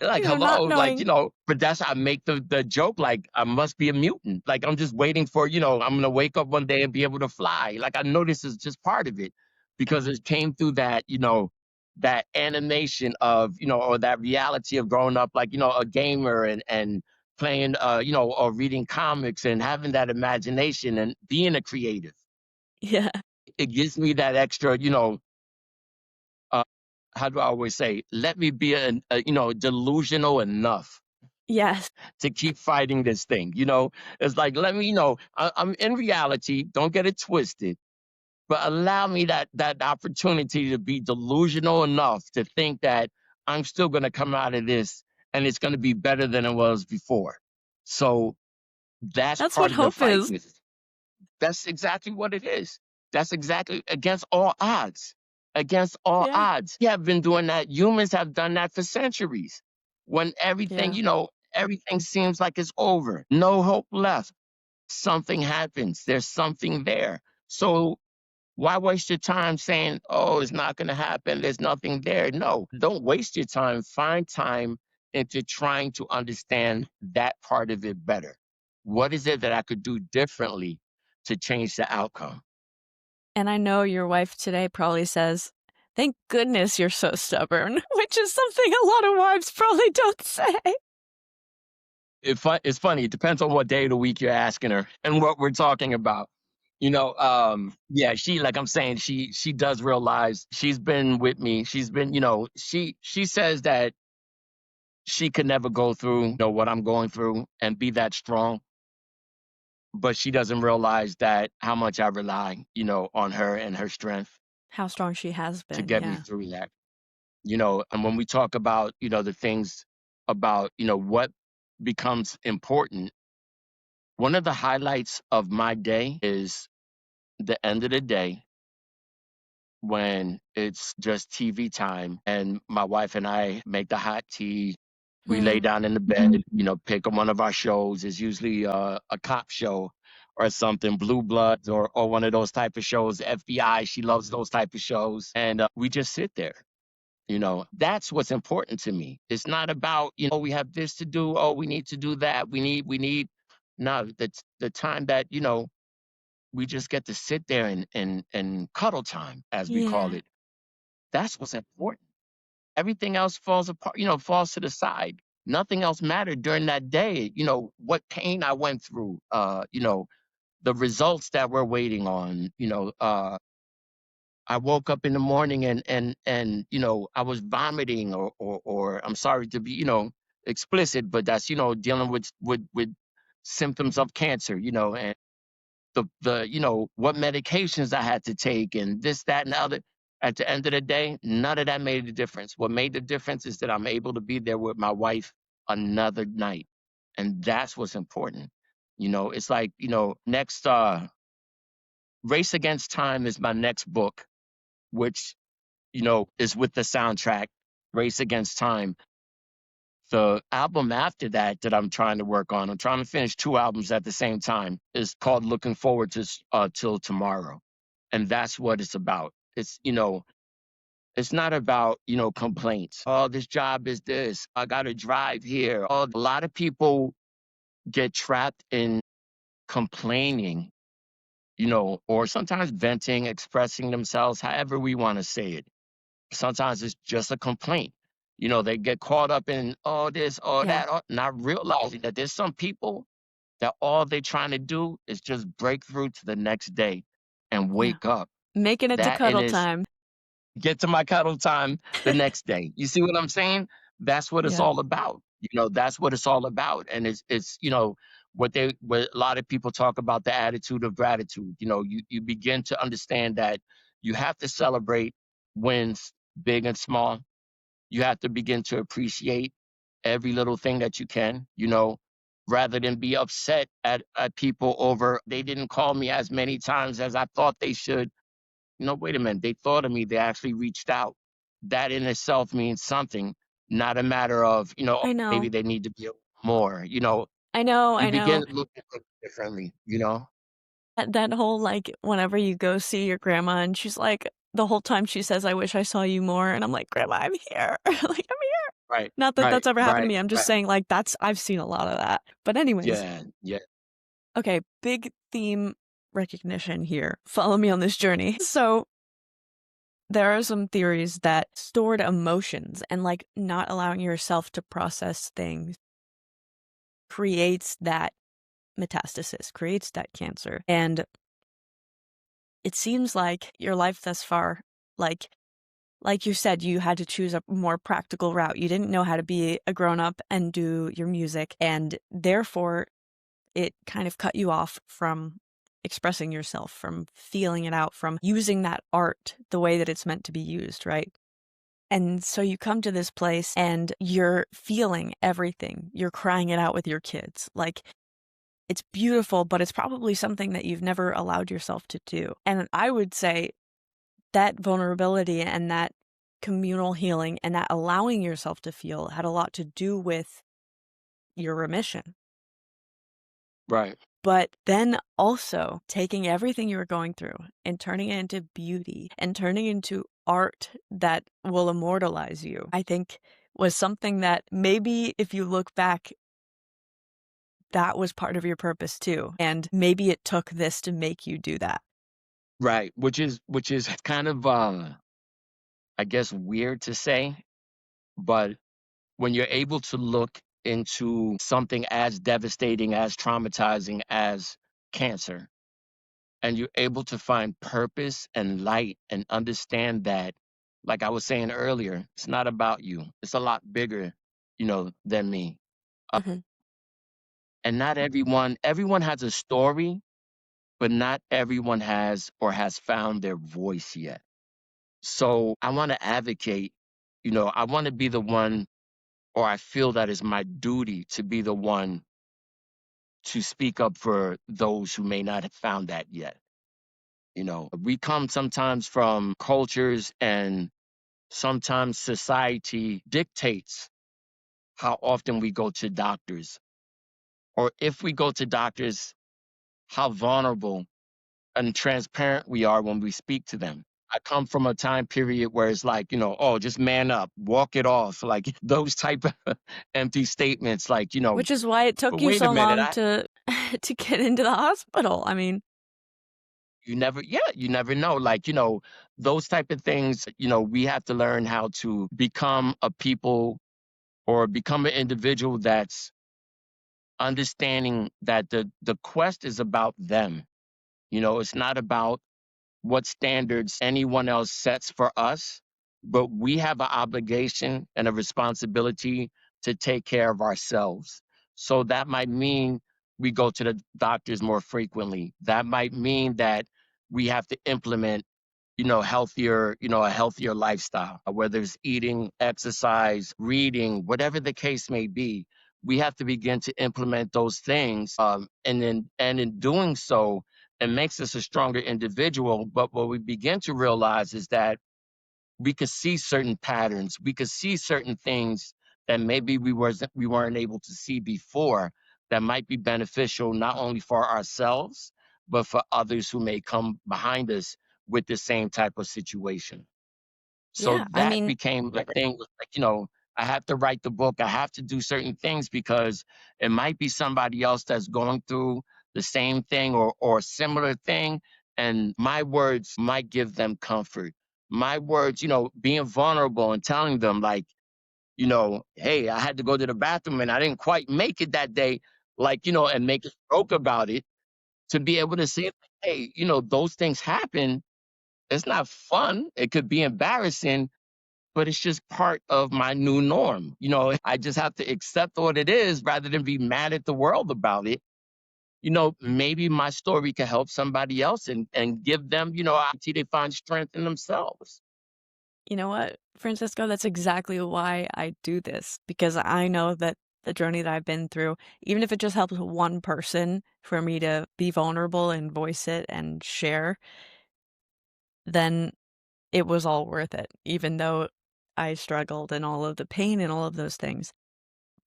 like,
not
hello, like,
knowing.
but that's how I make the joke, like, I must be a mutant. Like, I'm just waiting for, I'm gonna wake up one day and be able to fly. Like, I know this is just part of it because it came through that, that animation of, or that reality of growing up, like, a gamer and playing, or reading comics and having that imagination and being a creative.
Yeah.
It gives me that extra, uh, how do I always say? Let me be delusional enough
Yes.
to keep fighting this thing. It's like, let me, I'm in reality. Don't get it twisted, but allow me that opportunity to be delusional enough to think that I'm still going to come out of this and it's going to be better than it was before. So that's
That's what
part of the
hope
fight.
is.
That's exactly what it is. That's exactly against all odds. Against all
Yeah.
odds. We have been doing that. Humans have done that for centuries. When everything,
Yeah.
everything seems like it's over, no hope left, something happens. There's something there. So why waste your time saying, oh, it's not going to happen? There's nothing there. No, don't waste your time. Find time into trying to understand that part of it better. What is it that I could do differently to change the outcome?
And I know your wife today probably says, "Thank goodness you're so stubborn," which is something a lot of wives probably don't say.
It's funny. It depends on what day of the week you're asking her and what we're talking about. Yeah, she, like I'm saying, she does realize she's been with me. She's been, she says that she could never go through, what I'm going through and be that strong, but she doesn't realize that how much I rely, on her and her strength
How strong she has
to
been,
get me
yeah.
through that. And when we talk about, the things about, what becomes important, one of the highlights of my day is the end of the day when it's just TV time and my wife and I make the hot tea. We lay
Hmm.
down in the bed, pick on one of our shows. It's usually a cop show or something, Blue Bloods or one of those type of shows. FBI, she loves those type of shows, and we just sit there. That's what's important to me. It's not about, oh, we have this to do. Oh, we need to do that. We need. No, the time that we just get to sit there and cuddle time, as we call
Yeah.
it. That's what's important. Everything else falls apart, falls to the side. Nothing else mattered during that day. What pain I went through, the results that we're waiting on. I woke up in the morning and I was vomiting or I'm sorry to be, explicit, but that's, dealing with symptoms of cancer, and what medications I had to take and this, that, and the other. At the end of the day, none of that made a difference. What made the difference is that I'm able to be there with my wife another night. And that's what's important. It's like, next Race Against Time is my next book, which, is with the soundtrack, Race Against Time. The album after that I'm trying to work on, I'm trying to finish two albums at the same time, is called Looking Forward to Till Tomorrow. And that's what it's about. It's not about, complaints. Oh, this job is this. I got to drive here. Oh, a lot of people get trapped in complaining, or sometimes venting, expressing themselves, however we want to say it. Sometimes it's just a complaint. They get caught up in all this, all
Yeah.
that, not realizing that there's some people that all they're trying to do is just break through to the next day and
Yeah.
wake up.
Making it to
That and
cuddle
is
time.
get to my cuddle time the next day. You see what I'm saying? That's what it's
Yeah.
all about. That's what it's all about. And it's what a lot of people talk about, the attitude of gratitude. You begin to understand that you have to celebrate wins, big and small. You have to begin to appreciate every little thing that you can, rather than be upset at people over they didn't call me as many times as I thought they should. Wait a minute. They thought of me. They actually reached out. That in itself means something, not a matter of,
I
maybe
know.
they need to be more.
I know,
You
I
begin
know.
to look at things differently.
That whole, like, whenever you go see your grandma and she's like the whole time she says, "I wish I saw you more," and I'm like, "Grandma, I'm here." Like, "I'm here."
Right,
Not that
right,
that's ever happened to
right,
me, I'm just
right.
saying, like, I've seen a lot of that. But anyways,
Yeah, yeah.
okay, big theme recognition here. Follow me on this journey. So, there are some theories that stored emotions and, like, not allowing yourself to process things creates that metastasis, creates that cancer. And it seems like your life thus far, like you said, you had to choose a more practical route. You didn't know how to be a grown up and do your music, and therefore it kind of cut you off from expressing yourself, from feeling it out, from using that art the way that it's meant to be used, right? And so you come to this place and you're feeling everything. You're crying it out with your kids. Like, it's beautiful, but it's probably something that you've never allowed yourself to do. And I would say that vulnerability and that communal healing and that allowing yourself to feel had a lot to do with your remission.
Right,
But then also taking everything you were going through and turning it into beauty and turning it into art that will immortalize you, I think was something that maybe if you look back, that was part of your purpose too. And maybe it took this to make you do that.
right. Which is kind of I guess weird to say, but when you're able to look into something as devastating, as traumatizing as cancer, and you're able to find purpose and light and understand that, like I was saying earlier, it's not about you. It's a lot bigger, than me. Uh,
Mhm.
and not everyone has a story, but not everyone has or has found their voice yet. So I want to advocate, I want to be the one, or I feel that is my duty to be the one to speak up for those who may not have found that yet. We come sometimes from cultures, and sometimes society dictates how often we go to doctors, or if we go to doctors, how vulnerable and transparent we are when we speak to them. I come from a time period where it's like, oh, just man up, walk it off, like those type of empty statements, like,
Which is why it
but
took you
wait a
so
minute,
long to to get into the hospital. I mean,
you never know. Like, those type of things, we have to learn how to become a people, or become an individual that's understanding that the quest is about them. It's not about what standards anyone else sets for us, but we have an obligation and a responsibility to take care of ourselves. So that might mean we go to the doctors more frequently. That might mean that we have to implement, healthier, a healthier lifestyle, whether it's eating, exercise, reading, whatever the case may be. We have to begin to implement those things. And in doing so, it makes us a stronger individual. But what we begin to realize is that we could see certain patterns. We could see certain things that maybe we weren't able to see before that might be beneficial not only for ourselves, but for others who may come behind us with the same type of situation. So
Yeah, I
that
mean,
became the thing, like, I have to write the book. I have to do certain things because it might be somebody else that's going through the same thing or similar thing. And my words might give them comfort. My words, being vulnerable and telling them, like, hey, I had to go to the bathroom and I didn't quite make it that day, like, and make a joke about it, to be able to say, hey, those things happen. It's not fun. It could be embarrassing, but it's just part of my new norm. I just have to accept what it is rather than be mad at the world about it. Maybe my story can help somebody else and give them, until they find strength in themselves.
you know what, Francisco? That's exactly why I do this, because I know that the journey that I've been through, even if it just helps one person for me to be vulnerable and voice it and share, then it was all worth it, even though I struggled and all of the pain and all of those things.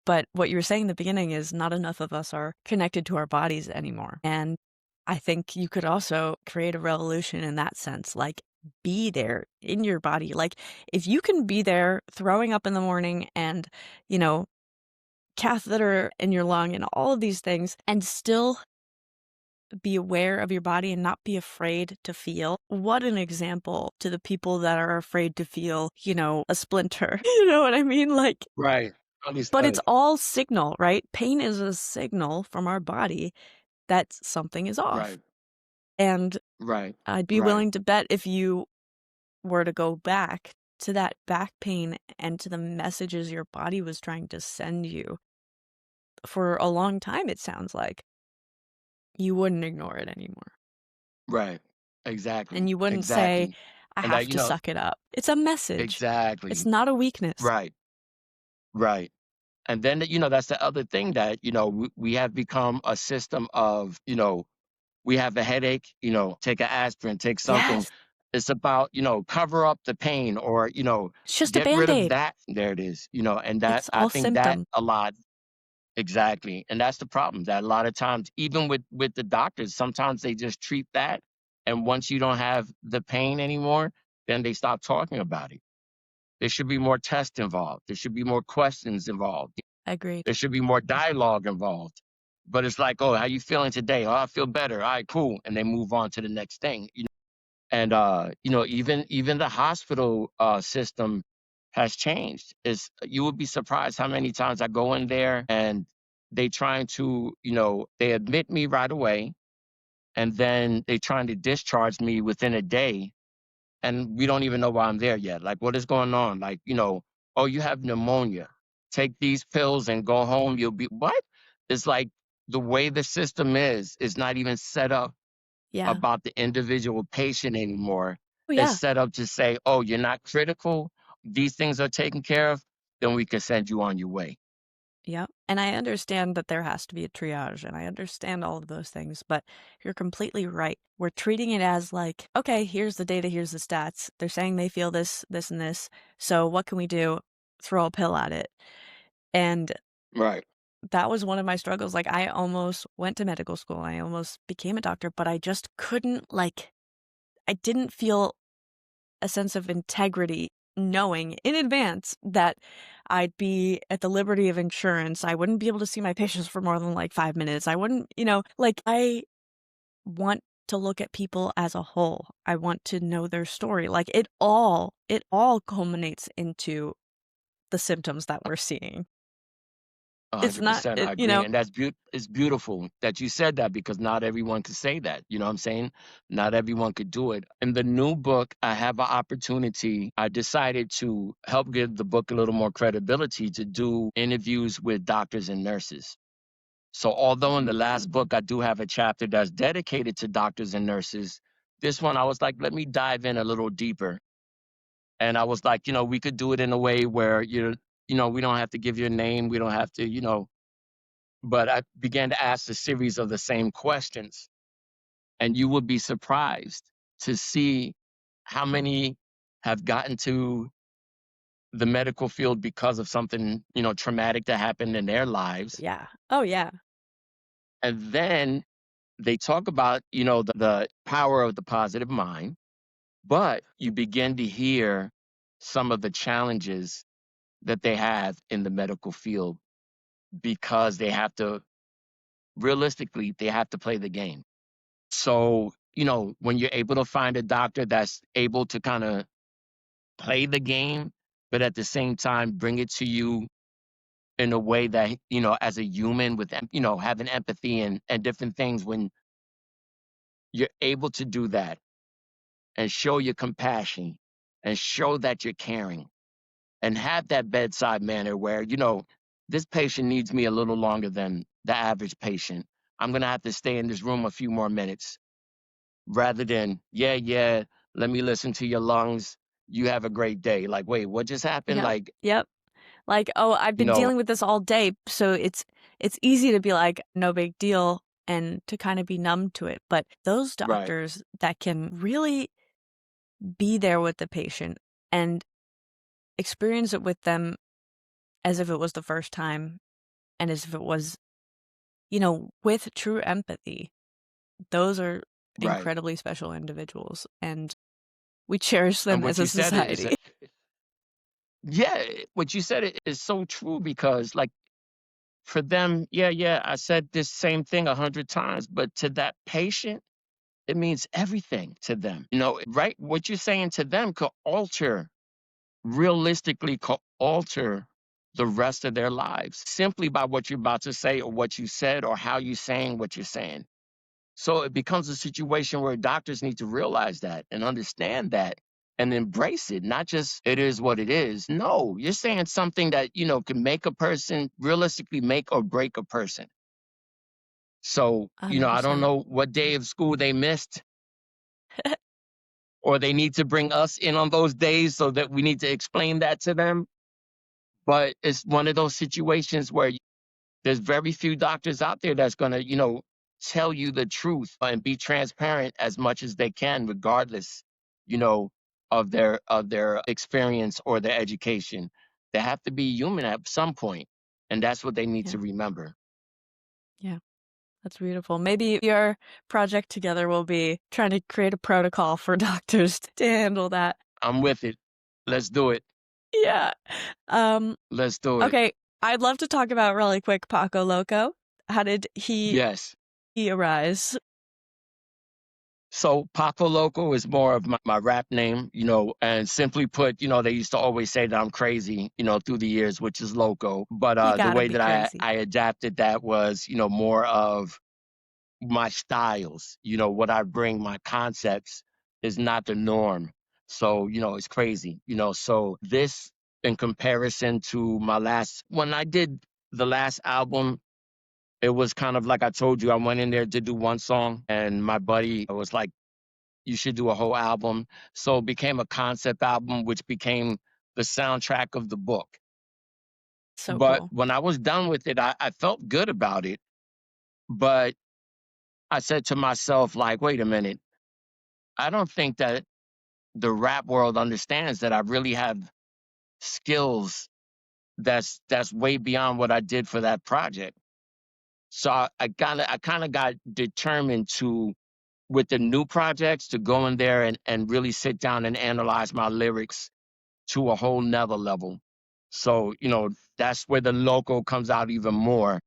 But what you were saying in the beginning is not enough of us are connected to our bodies anymore. And I think you could also create a revolution in that sense, like be there in your body. Like if you can be there throwing up in the morning and, you know, catheter in your lung and all of these things and still be aware of your body and not be afraid to feel. What an example to the people that are afraid to feel, a splinter. You know what I mean? Like,
Right.
but it's
Understood.
all signal, right? Pain is a signal from our body that something is off.
Right.
And
Right.
I'd be
Right.
willing to bet if you were to go back to that back pain and to the messages your body was trying to send you for a long time, it sounds like, you wouldn't ignore it anymore.
Right.
And
Exactly.
you wouldn't say,
Exactly.
I
And that,
have to suck it up. It's a message. It's
exactly.
not a weakness.
Right. Right. And then, that's the other thing that, we have become a system of, we have a headache, take an aspirin, take something.
Yes.
It's about, cover up the pain or,
It's just a
get rid of
band-aid.
that. There it is, and that
It's
I
all
think that
symptom.
a lot. Exactly. And that's the problem that a lot of times, even with the doctors, sometimes they just treat that. And once you don't have the pain anymore, then they stop talking about it. There should be more tests involved. There should be more questions involved.
Agreed.
There should be more dialogue involved. But it's like, oh, how you feeling today? Oh, I feel better. All right, cool. And they move on to the next thing. And even the hospital system has changed. Is You would be surprised how many times I go in there and they trying to, they admit me right away, and then they trying to discharge me within a day, and we don't even know why I'm there yet. Like, what is going on? Like, oh, you have pneumonia. Take these pills and go home. You'll be what? It's like the way the system is not even set up
Yeah.
about the individual patient anymore.
Oh,
It's
yeah.
set up to say, oh, you're not critical. These things are taken care of. Then we can send you on your way.
Yeah. And I understand that there has to be a triage, and I understand all of those things, but you're completely right. We're treating it as like, okay, here's the data, here's the stats. They're saying they feel this, this, and this. So what can we do? Throw a pill at it. And
Right.
that was one of my struggles. Like, I almost went to medical school. I almost became a doctor, but I just couldn't, like, I didn't feel a sense of integrity knowing in advance that I'd be at the liberty of insurance. I wouldn't be able to see my patients for more than like 5 minutes. I wouldn't, like, I want to look at people as a whole. I want to know their story. Like, it all culminates into the symptoms that we're seeing. It's not,
100%. I
it,
agree. And it's beautiful that you said that because not everyone could say that. You know what I'm saying? Not everyone could do it. In the new book, I have an opportunity. I decided to help give the book a little more credibility to do interviews with doctors and nurses. So although in the last book I do have a chapter that's dedicated to doctors and nurses, this one I was like, let me dive in a little deeper. And I was like, we could do it in a way where we don't have to give your name, we don't have to, but I began to ask a series of the same questions. And you would be surprised to see how many have gotten to the medical field because of something, traumatic that happened in their lives.
Yeah. Oh, yeah.
And then they talk about, the power of the positive mind, but you begin to hear some of the challenges that they have in the medical field because they have to, realistically, they have to play the game. So, when you're able to find a doctor that's able to kind of play the game, but at the same time bring it to you in a way that, as a human with, having empathy and different things, when you're able to do that and show your compassion and show that you're caring and have that bedside manner where, this patient needs me a little longer than the average patient. I'm going to have to stay in this room a few more minutes rather than, yeah, let me listen to your lungs. You have a great day. Like, wait, what just happened?
Yep.
Like,
Yep. Like, oh, I've
you
been
know,
dealing with this all day, so it's easy to be like, no big deal, and to kind of be numb to it. But those
right,
doctors that can really be there with the patient and experience it with them as if it was the first time and as if it was, with true empathy, those are
right.
incredibly special individuals, and we cherish
And
them
what
as
you
a
said is,
society.
yeah, what you said is so true because, like, for them, yeah, I said this same thing 100 times, but to that patient, it means everything to them. Right? What you're saying to them could realistically could alter the rest of their lives simply by what you're about to say or what you said or how you're saying what you're saying. So it becomes a situation where doctors need to realize that and understand that and embrace it. Not just it is what it is. No, you're saying something that, can make a person realistically make or break a person. So, I don't
100%.
know what day of school they missed, or they need to bring us in on those days so that we need to explain that to them. But it's one of those situations where there's very few doctors out there that's going to, tell you the truth and be transparent as much as they can, regardless, you know, of their experience or their education. They have to be human at some point, and that's what they need
Yeah.
to remember.
Yeah. That's beautiful. Maybe your project together will be trying to create a protocol for doctors to handle that.
I'm with it. Let's do it.
Yeah. Um,
Let's do it.
okay. I'd love to talk about really quick Paco Loco. How did
Yes.
he arise?
So Paco Loco is more of my rap name, and simply put, they used to always say that I'm crazy, through the years, which is Loco. But
You
the
gotta
way
be
that I,
crazy.
I adapted that was, more of my styles, what I bring, my concepts is not the norm. So, it's crazy, so this in comparison to when I did the last album, it was kind of like I told you, I went in there to do one song and my buddy was like, you should do a whole album. So it became a concept album, which became the soundtrack of the book.
So
But
cool.
when I was done with it, I felt good about it. But I said to myself, like, wait a minute, I don't think that the rap world understands that I really have skills that's way beyond what I did for that project. So I kind of got determined to with the new projects to go in there and really sit down and analyze my lyrics to a whole nother level. So, that's where the local comes out even more.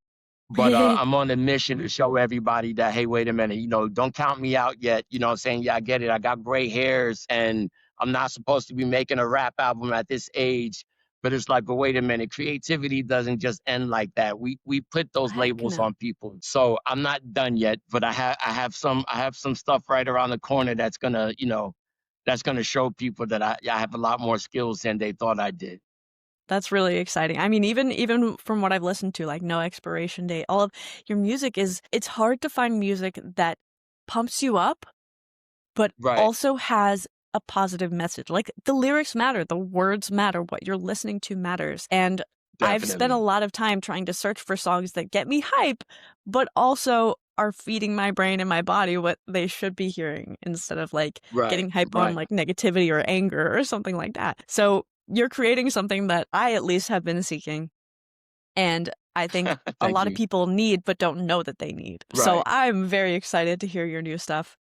But I'm on a mission to show everybody that, hey, wait a minute, don't count me out yet. You know what I'm saying? Yeah, I get it. I got gray hairs and I'm not supposed to be making a rap album at this age. But it's like, but wait a minute, creativity doesn't just end like that. We put those
Heck
labels
no.
on people. So I'm not done yet, but I have some stuff right around the corner that's gonna show people that I have a lot more skills than they thought I did.
That's really exciting. I mean, even from what I've listened to, like No Expiration Date, all of your music it's hard to find music that pumps you up, but
Right.
also has a positive message. Like the lyrics matter, the words matter, what you're listening to matters. And I've spent a
Definitely.
lot of time trying to search for songs that get me hype, but also are feeding my brain and my body what they should be hearing instead of like
Right.
getting hype on
Right.
like negativity or anger or something like that. So you're creating something that I at least have been seeking. And I think a
Thank
lot of
you.
people need, but don't know that they need. So
Right.
I'm very excited to hear your new stuff.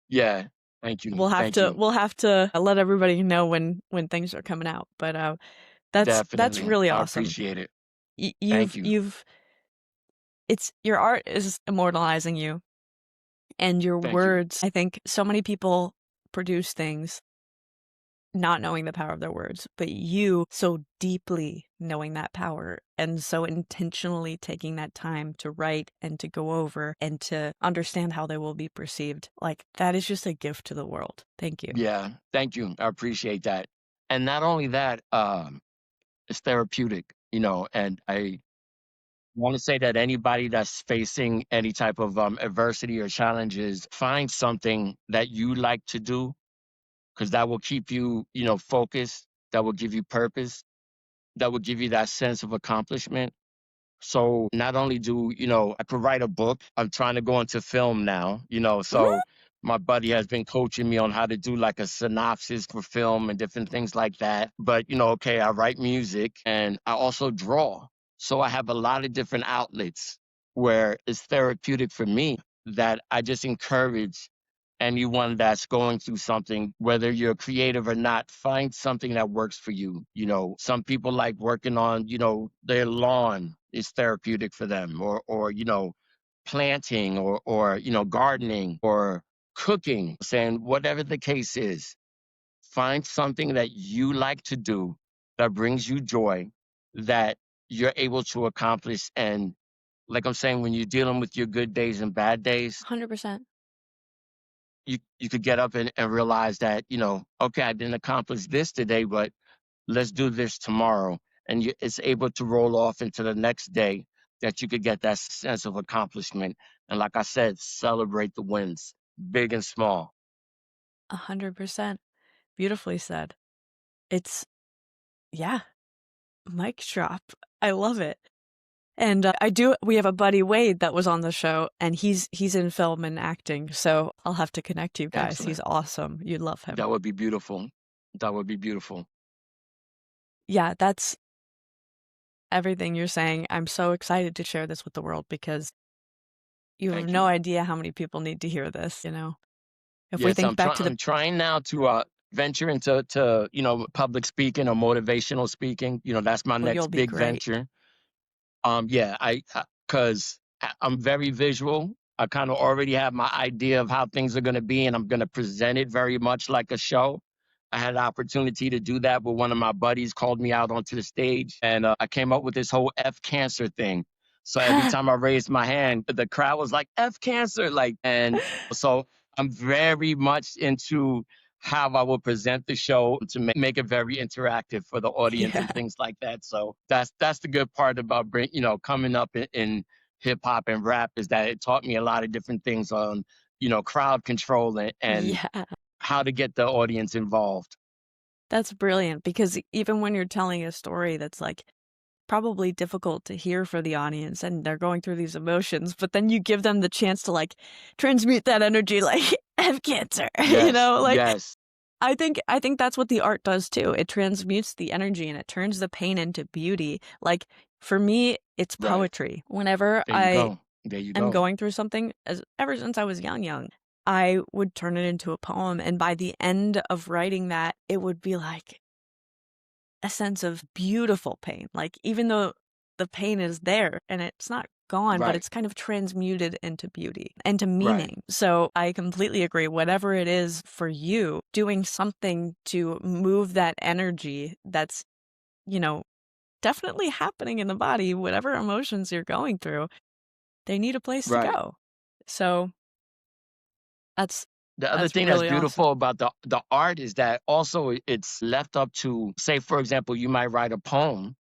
Yeah. Thank you. Thank you.
We'll have to let everybody know when things are coming out. But that's
Definitely.
really
I
awesome.
appreciate it.
Y-
Thank
you've
you.
you've it's your art is immortalizing you, and your
Thank you.
words. I think so many people produce things not knowing the power of their words, but you so deeply knowing that power and so intentionally taking that time to write and to go over and to understand how they will be perceived. Like that is just a gift to the world. Thank you.
Yeah. Thank you. I appreciate that. And not only that, it's therapeutic, and I want to say that anybody that's facing any type of adversity or challenges, find something that you like to do because that will keep you, focused. That will give you purpose. That will give you that sense of accomplishment. So not only do, I could write a book, I'm trying to go into film now, so my buddy has been coaching me on how to do like a synopsis for film and different things like that. But, okay, I write music and I also draw. So I have a lot of different outlets where it's therapeutic for me that I just encourage anyone that's going through something, whether you're creative or not, find something that works for you. Some people like working on, their lawn is therapeutic for them, or planting, or gardening, or cooking, saying whatever the case is, find something that you like to do that brings you joy, that you're able to accomplish. And like I'm saying, when you're dealing with your good days and bad days,
100%.
you could get up and realize that, okay, I didn't accomplish this today, but let's do this tomorrow. And it's able to roll off into the next day, that you could get that sense of accomplishment. And like I said, celebrate the wins, big and small.
100%. Beautifully said. It's, yeah, mic drop. I love it. And we have a buddy Wade that was on the show and he's in film and acting. So I'll have to connect you guys. He's
Excellent.
awesome. You'd love him.
That would be beautiful. That would be beautiful.
Yeah, that's everything you're saying. I'm so excited to share this with the world because you have
Thank
no
you.
idea how many people need to hear this, you know. If we
Yes,
think back to the
I'm trying now to venture into public speaking or motivational speaking. That's my
oh, you'll
next
be
big
great.
venture. Yeah, because I'm very visual. I kind of already have my idea of how things are going to be, and I'm going to present it very much like a show. I had an opportunity to do that, but one of my buddies called me out onto the stage, and I came up with this whole F cancer thing. So every time I raised my hand, the crowd was like F cancer, and so I'm very much into how I will present the show to make it very interactive for the audience
Yeah.
and things like that. So that's the good part about coming up in hip hop and rap, is that it taught me a lot of different things on crowd control and
Yeah.
how to get the audience involved.
That's brilliant because even when you're telling a story that's like probably difficult to hear for the audience and they're going through these emotions, but then you give them the chance to like transmute that energy like have cancer, you
Yes,
know? Like
yes,
I think that's what the art does too. It transmutes the energy and it turns the pain into beauty. Like for me, it's
right.
poetry. Whenever
There you
I
go. There you
am
go.
going through something, as ever since I was young, I would turn it into a poem. And by the end of writing that, it would be like a sense of beautiful pain. Like even though the pain is there and it's not gone, but
Right,
it's kind of transmuted into beauty and to
right,
meaning. So I completely agree. Whatever it is for you, doing something to move that energy that's, you know, definitely happening in the body, whatever emotions you're going through, they need a place to
right.
go. So that's
The other
That's
thing that's
really awesome.
beautiful about the art is that also it's left up to, say, for example, you might write a poem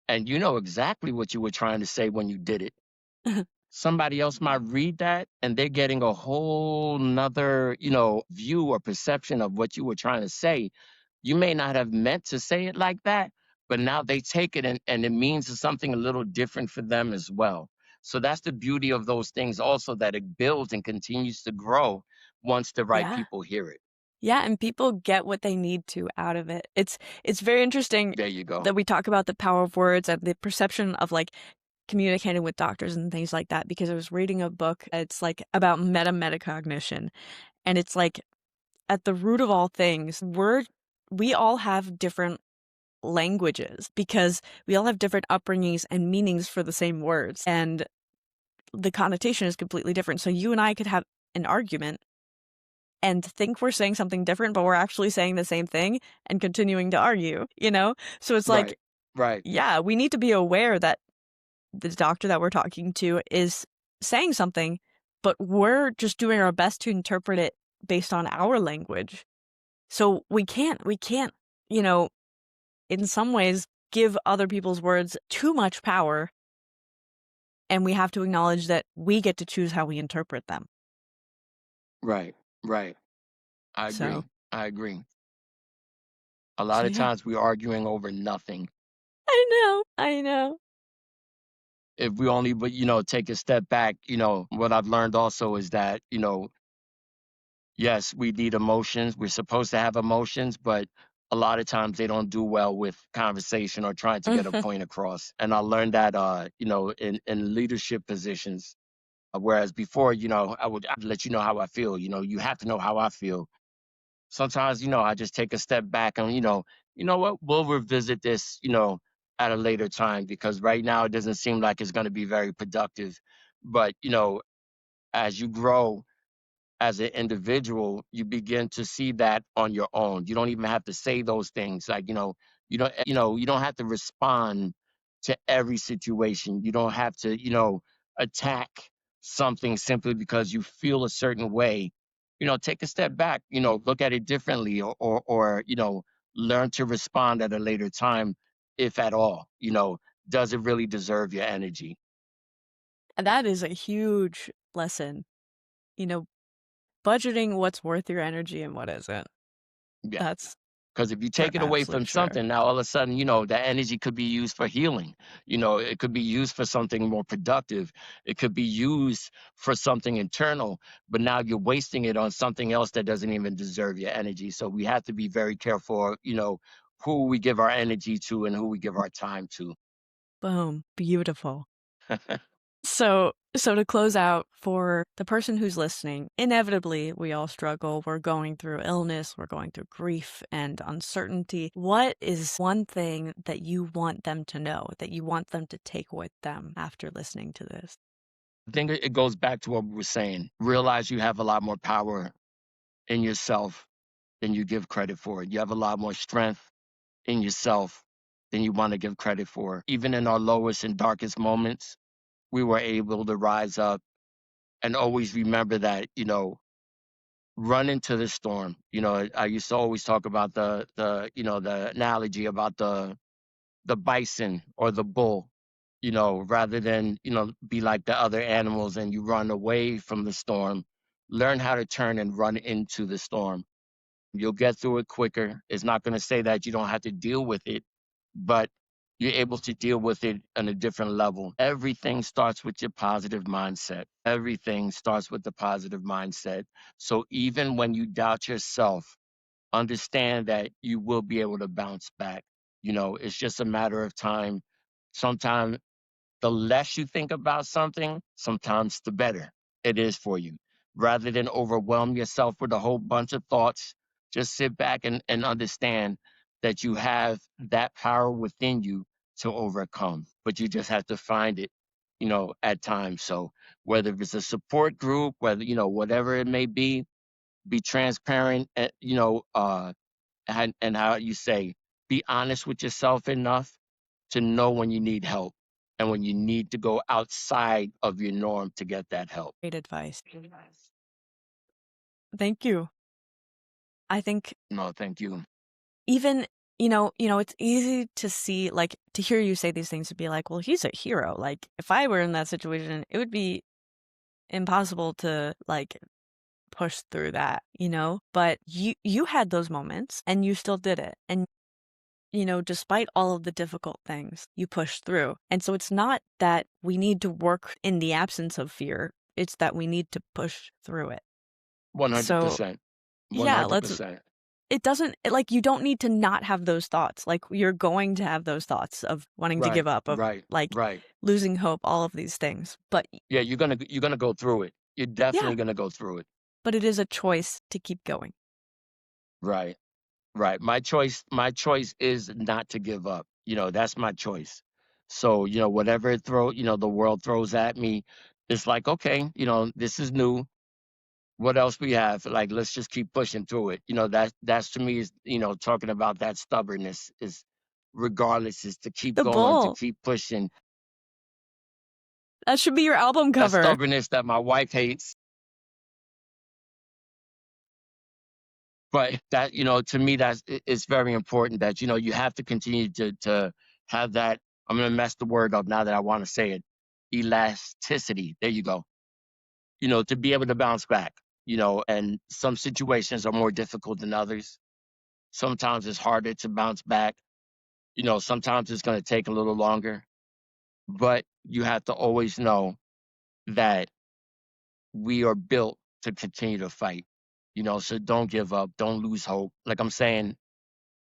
and you know exactly what you were trying to say when you did it. Somebody else might read that and they're getting a whole nother, view or perception of what you were trying to say. You may not have meant to say it like that, but now they take it and it means something a little different for them as well. So that's the beauty of those things also, that it builds and continues to grow once the right
Yeah.
people hear it.
Yeah, and people get what they need to out of it. It's very interesting
There you go.
that we talk about the power of words and the perception of like communicating with doctors and things like that because I was reading a book. It's like about metacognition. And it's like at the root of all things, we all have different languages because we all have different upbringings and meanings for the same words. And the connotation is completely different. So you and I could have an argument and think we're saying something different, but we're actually saying the same thing and continuing to argue, you know? So it's like,
Right. Right.
yeah, we need to be aware that the doctor that we're talking to is saying something, but we're just doing our best to interpret it based on our language. So we can't, you know, in some ways give other people's words too much power. And we have to acknowledge that we get to choose how we interpret them.
Right. Right. I
So,
agree. I agree. A lot
so
of
yeah,
times we're arguing over nothing.
I know.
If we only but take a step back, what I've learned also is that, yes, we need emotions. We're supposed to have emotions, but a lot of times they don't do well with conversation or trying to get a point across. And I learned that in leadership positions. Whereas before, I'd let you know how I feel. You have to know how I feel. Sometimes, I just take a step back and, you know what, we'll revisit this, at a later time, because right now it doesn't seem like it's going to be very productive. But, as you grow as an individual, you begin to see that on your own. You don't even have to say those things. Like, you don't have to respond to every situation. You don't have to, attack something simply because you feel a certain way. Take a step back, look at it differently, or learn to respond at a later time, if at all. Does it really deserve your energy?
And that is a huge lesson, you know, budgeting what's worth your energy and what isn't.
Yeah.
That's
Because if you
for
take it away
absolute
from
sure.
something, now all of a sudden, that energy could be used for healing. It could be used for something more productive. It could be used for something internal, but now you're wasting it on something else that doesn't even deserve your energy. So we have to be very careful, who we give our energy to and who we give our time to.
Boom. Beautiful. So to close out for the person who's listening, inevitably we all struggle. We're going through illness, we're going through grief and uncertainty. What is one thing that you want them to know, that you want them to take with them after listening to this?
I think it goes back to what we were saying. Realize you have a lot more power in yourself than you give credit for. You have a lot more strength in yourself than you want to give credit for. Even in our lowest and darkest moments, we were able to rise up and always remember that, run into the storm. I used to always talk about the analogy about the bison or the bull, rather than, be like the other animals and you run away from the storm. Learn how to turn and run into the storm. You'll get through it quicker. It's not going to say that you don't have to deal with it, but you're able to deal with it on a different level. Everything starts with your positive mindset. Everything starts with the positive mindset. So even when you doubt yourself, understand that you will be able to bounce back. It's just a matter of time. Sometimes the less you think about something, sometimes the better it is for you. Rather than overwhelm yourself with a whole bunch of thoughts, just sit back and understand that you have that power within you to overcome, but you just have to find it, at times. So whether it's a support group, whether, whatever it may be transparent, and how you say, be honest with yourself enough to know when you need help and when you need to go outside of your norm to get that help.
Great advice. Thank you. I think
No, thank you.
even, it's easy to see, like, to hear you say these things to be like, well, he's a hero. Like, if I were in that situation, it would be impossible to, like, push through that, But you had those moments and you still did it. And, despite all of the difficult things, you pushed through. And so it's not that we need to work in the absence of fear, it's that we need to push through it. So,
100%.
yeah,
100%.
it doesn't, like, you don't need to not have those thoughts. Like, you're going to have those thoughts of wanting to give
Right,
up, of,
right,
like,
right.
losing hope, all of these things. But
Yeah, you're gonna go through it. You're
yeah,
definitely gonna go through it.
but it is a choice to keep going.
Right, right. My choice is not to give up. That's my choice. So, whatever the world throws at me, it's like, okay, this is new. What else we have? Like, let's just keep pushing through it. That's to me is, talking about that stubbornness is regardless, is to keep
The
going, to
bull,
keep pushing.
that should be your album
That
cover.
stubbornness that my wife hates. But that, to me, it's very important that, you have to continue to have that. I'm gonna mess the word up now that I want to say it. Elasticity. There you go. To be able to bounce back, and some situations are more difficult than others. Sometimes it's harder to bounce back. Sometimes it's gonna take a little longer. But you have to always know that we are built to continue to fight. So don't give up, don't lose hope. Like I'm saying,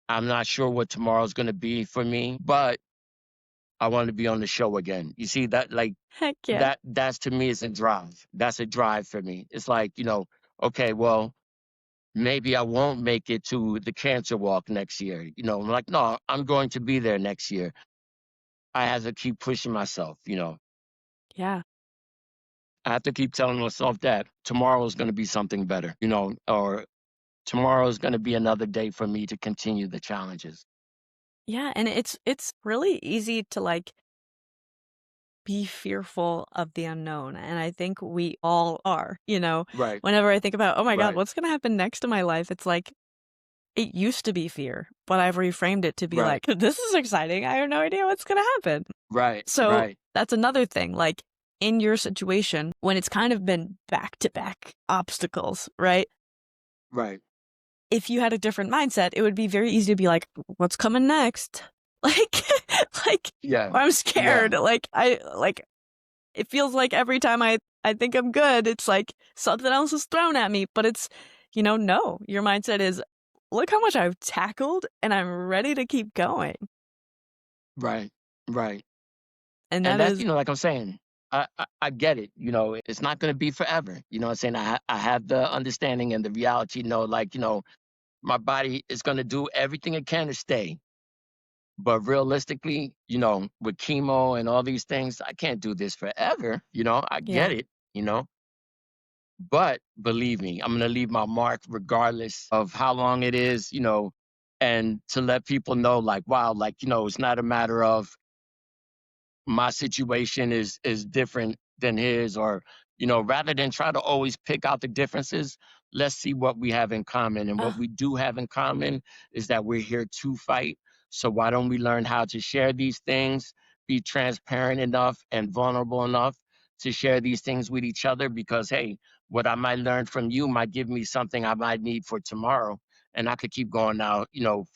I'm not sure what tomorrow's going to be for me, but I want to be on the show again. You see that, like,
Heck yeah.
that's to me is a drive. That's a drive for me. It's like, okay, well, maybe I won't make it to the cancer walk next year. I'm like, no, I'm going to be there next year. I have to keep pushing myself.
Yeah.
I have to keep telling myself that tomorrow is going to be something better, or tomorrow is going to be another day for me to continue the challenges.
Yeah, and it's really easy to, like, be fearful of the unknown, and I think we all are.
Right,
Whenever I think about, "Oh my god,
right,
what's gonna happen next in my life?" It's like, it used to be fear, but I've reframed it to be
right,
like, "This is exciting, I have no idea what's gonna happen."
right,
So,
right,
that's another thing, like, in your situation, when it's kind of been back-to-back obstacles, right?
right.
If you had a different mindset, it would be very easy to be like, "What's coming next?" Like like,
Yeah,
or I'm
yeah,
scared, it feels like every time I think I'm good, it's like something else is thrown at me, but it's, no, your mindset is, "Look how much I've tackled, and I'm ready to keep going."
right, right.
And
And
that
that's,
is
like I'm saying, I get it. It's not going to be forever. What I'm saying, I have the understanding and the reality. Like, my body is going to do everything it can to stay. But realistically, with chemo and all these things, I can't do this forever. I
yeah.
get it. But believe me, I'm going to leave my mark regardless of how long it is. And to let people know, like, wow, like, it's not a matter of my situation is different than his, or rather than try to always pick out the differences, let's see what we have in common. And what
Ugh,
we do have in common is that we're here to fight. So why don't we learn how to share these things, be transparent enough and vulnerable enough to share these things with each other? Because hey, what I might learn from you might give me something I might need for tomorrow, and I could keep going now,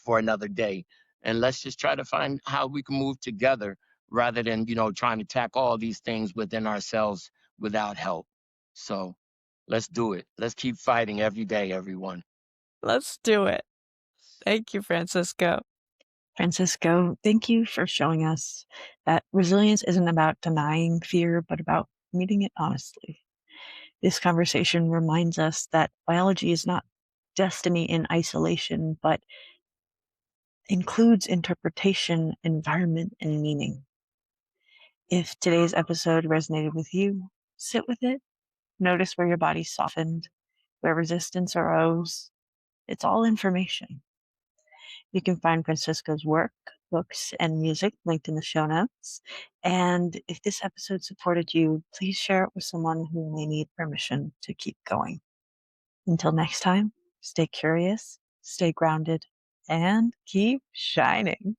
for another day. And let's just try to find how we can move together rather than trying to tackle all these things within ourselves without help. So let's do it. Let's keep fighting every day, everyone.
let's do it. Thank you, Francisco. Francisco, thank you for showing us that resilience isn't about denying fear, but about meeting it honestly. This conversation reminds us that biology is not destiny in isolation, but includes interpretation, environment, and meaning. If today's episode resonated with you, sit with it. Notice where your body softened, where resistance arose. It's all information. You can find Francisco's work, books, and music linked in the show notes. And if this episode supported you, please share it with someone who may need permission to keep going. Until next time, stay curious, stay grounded, and keep shining.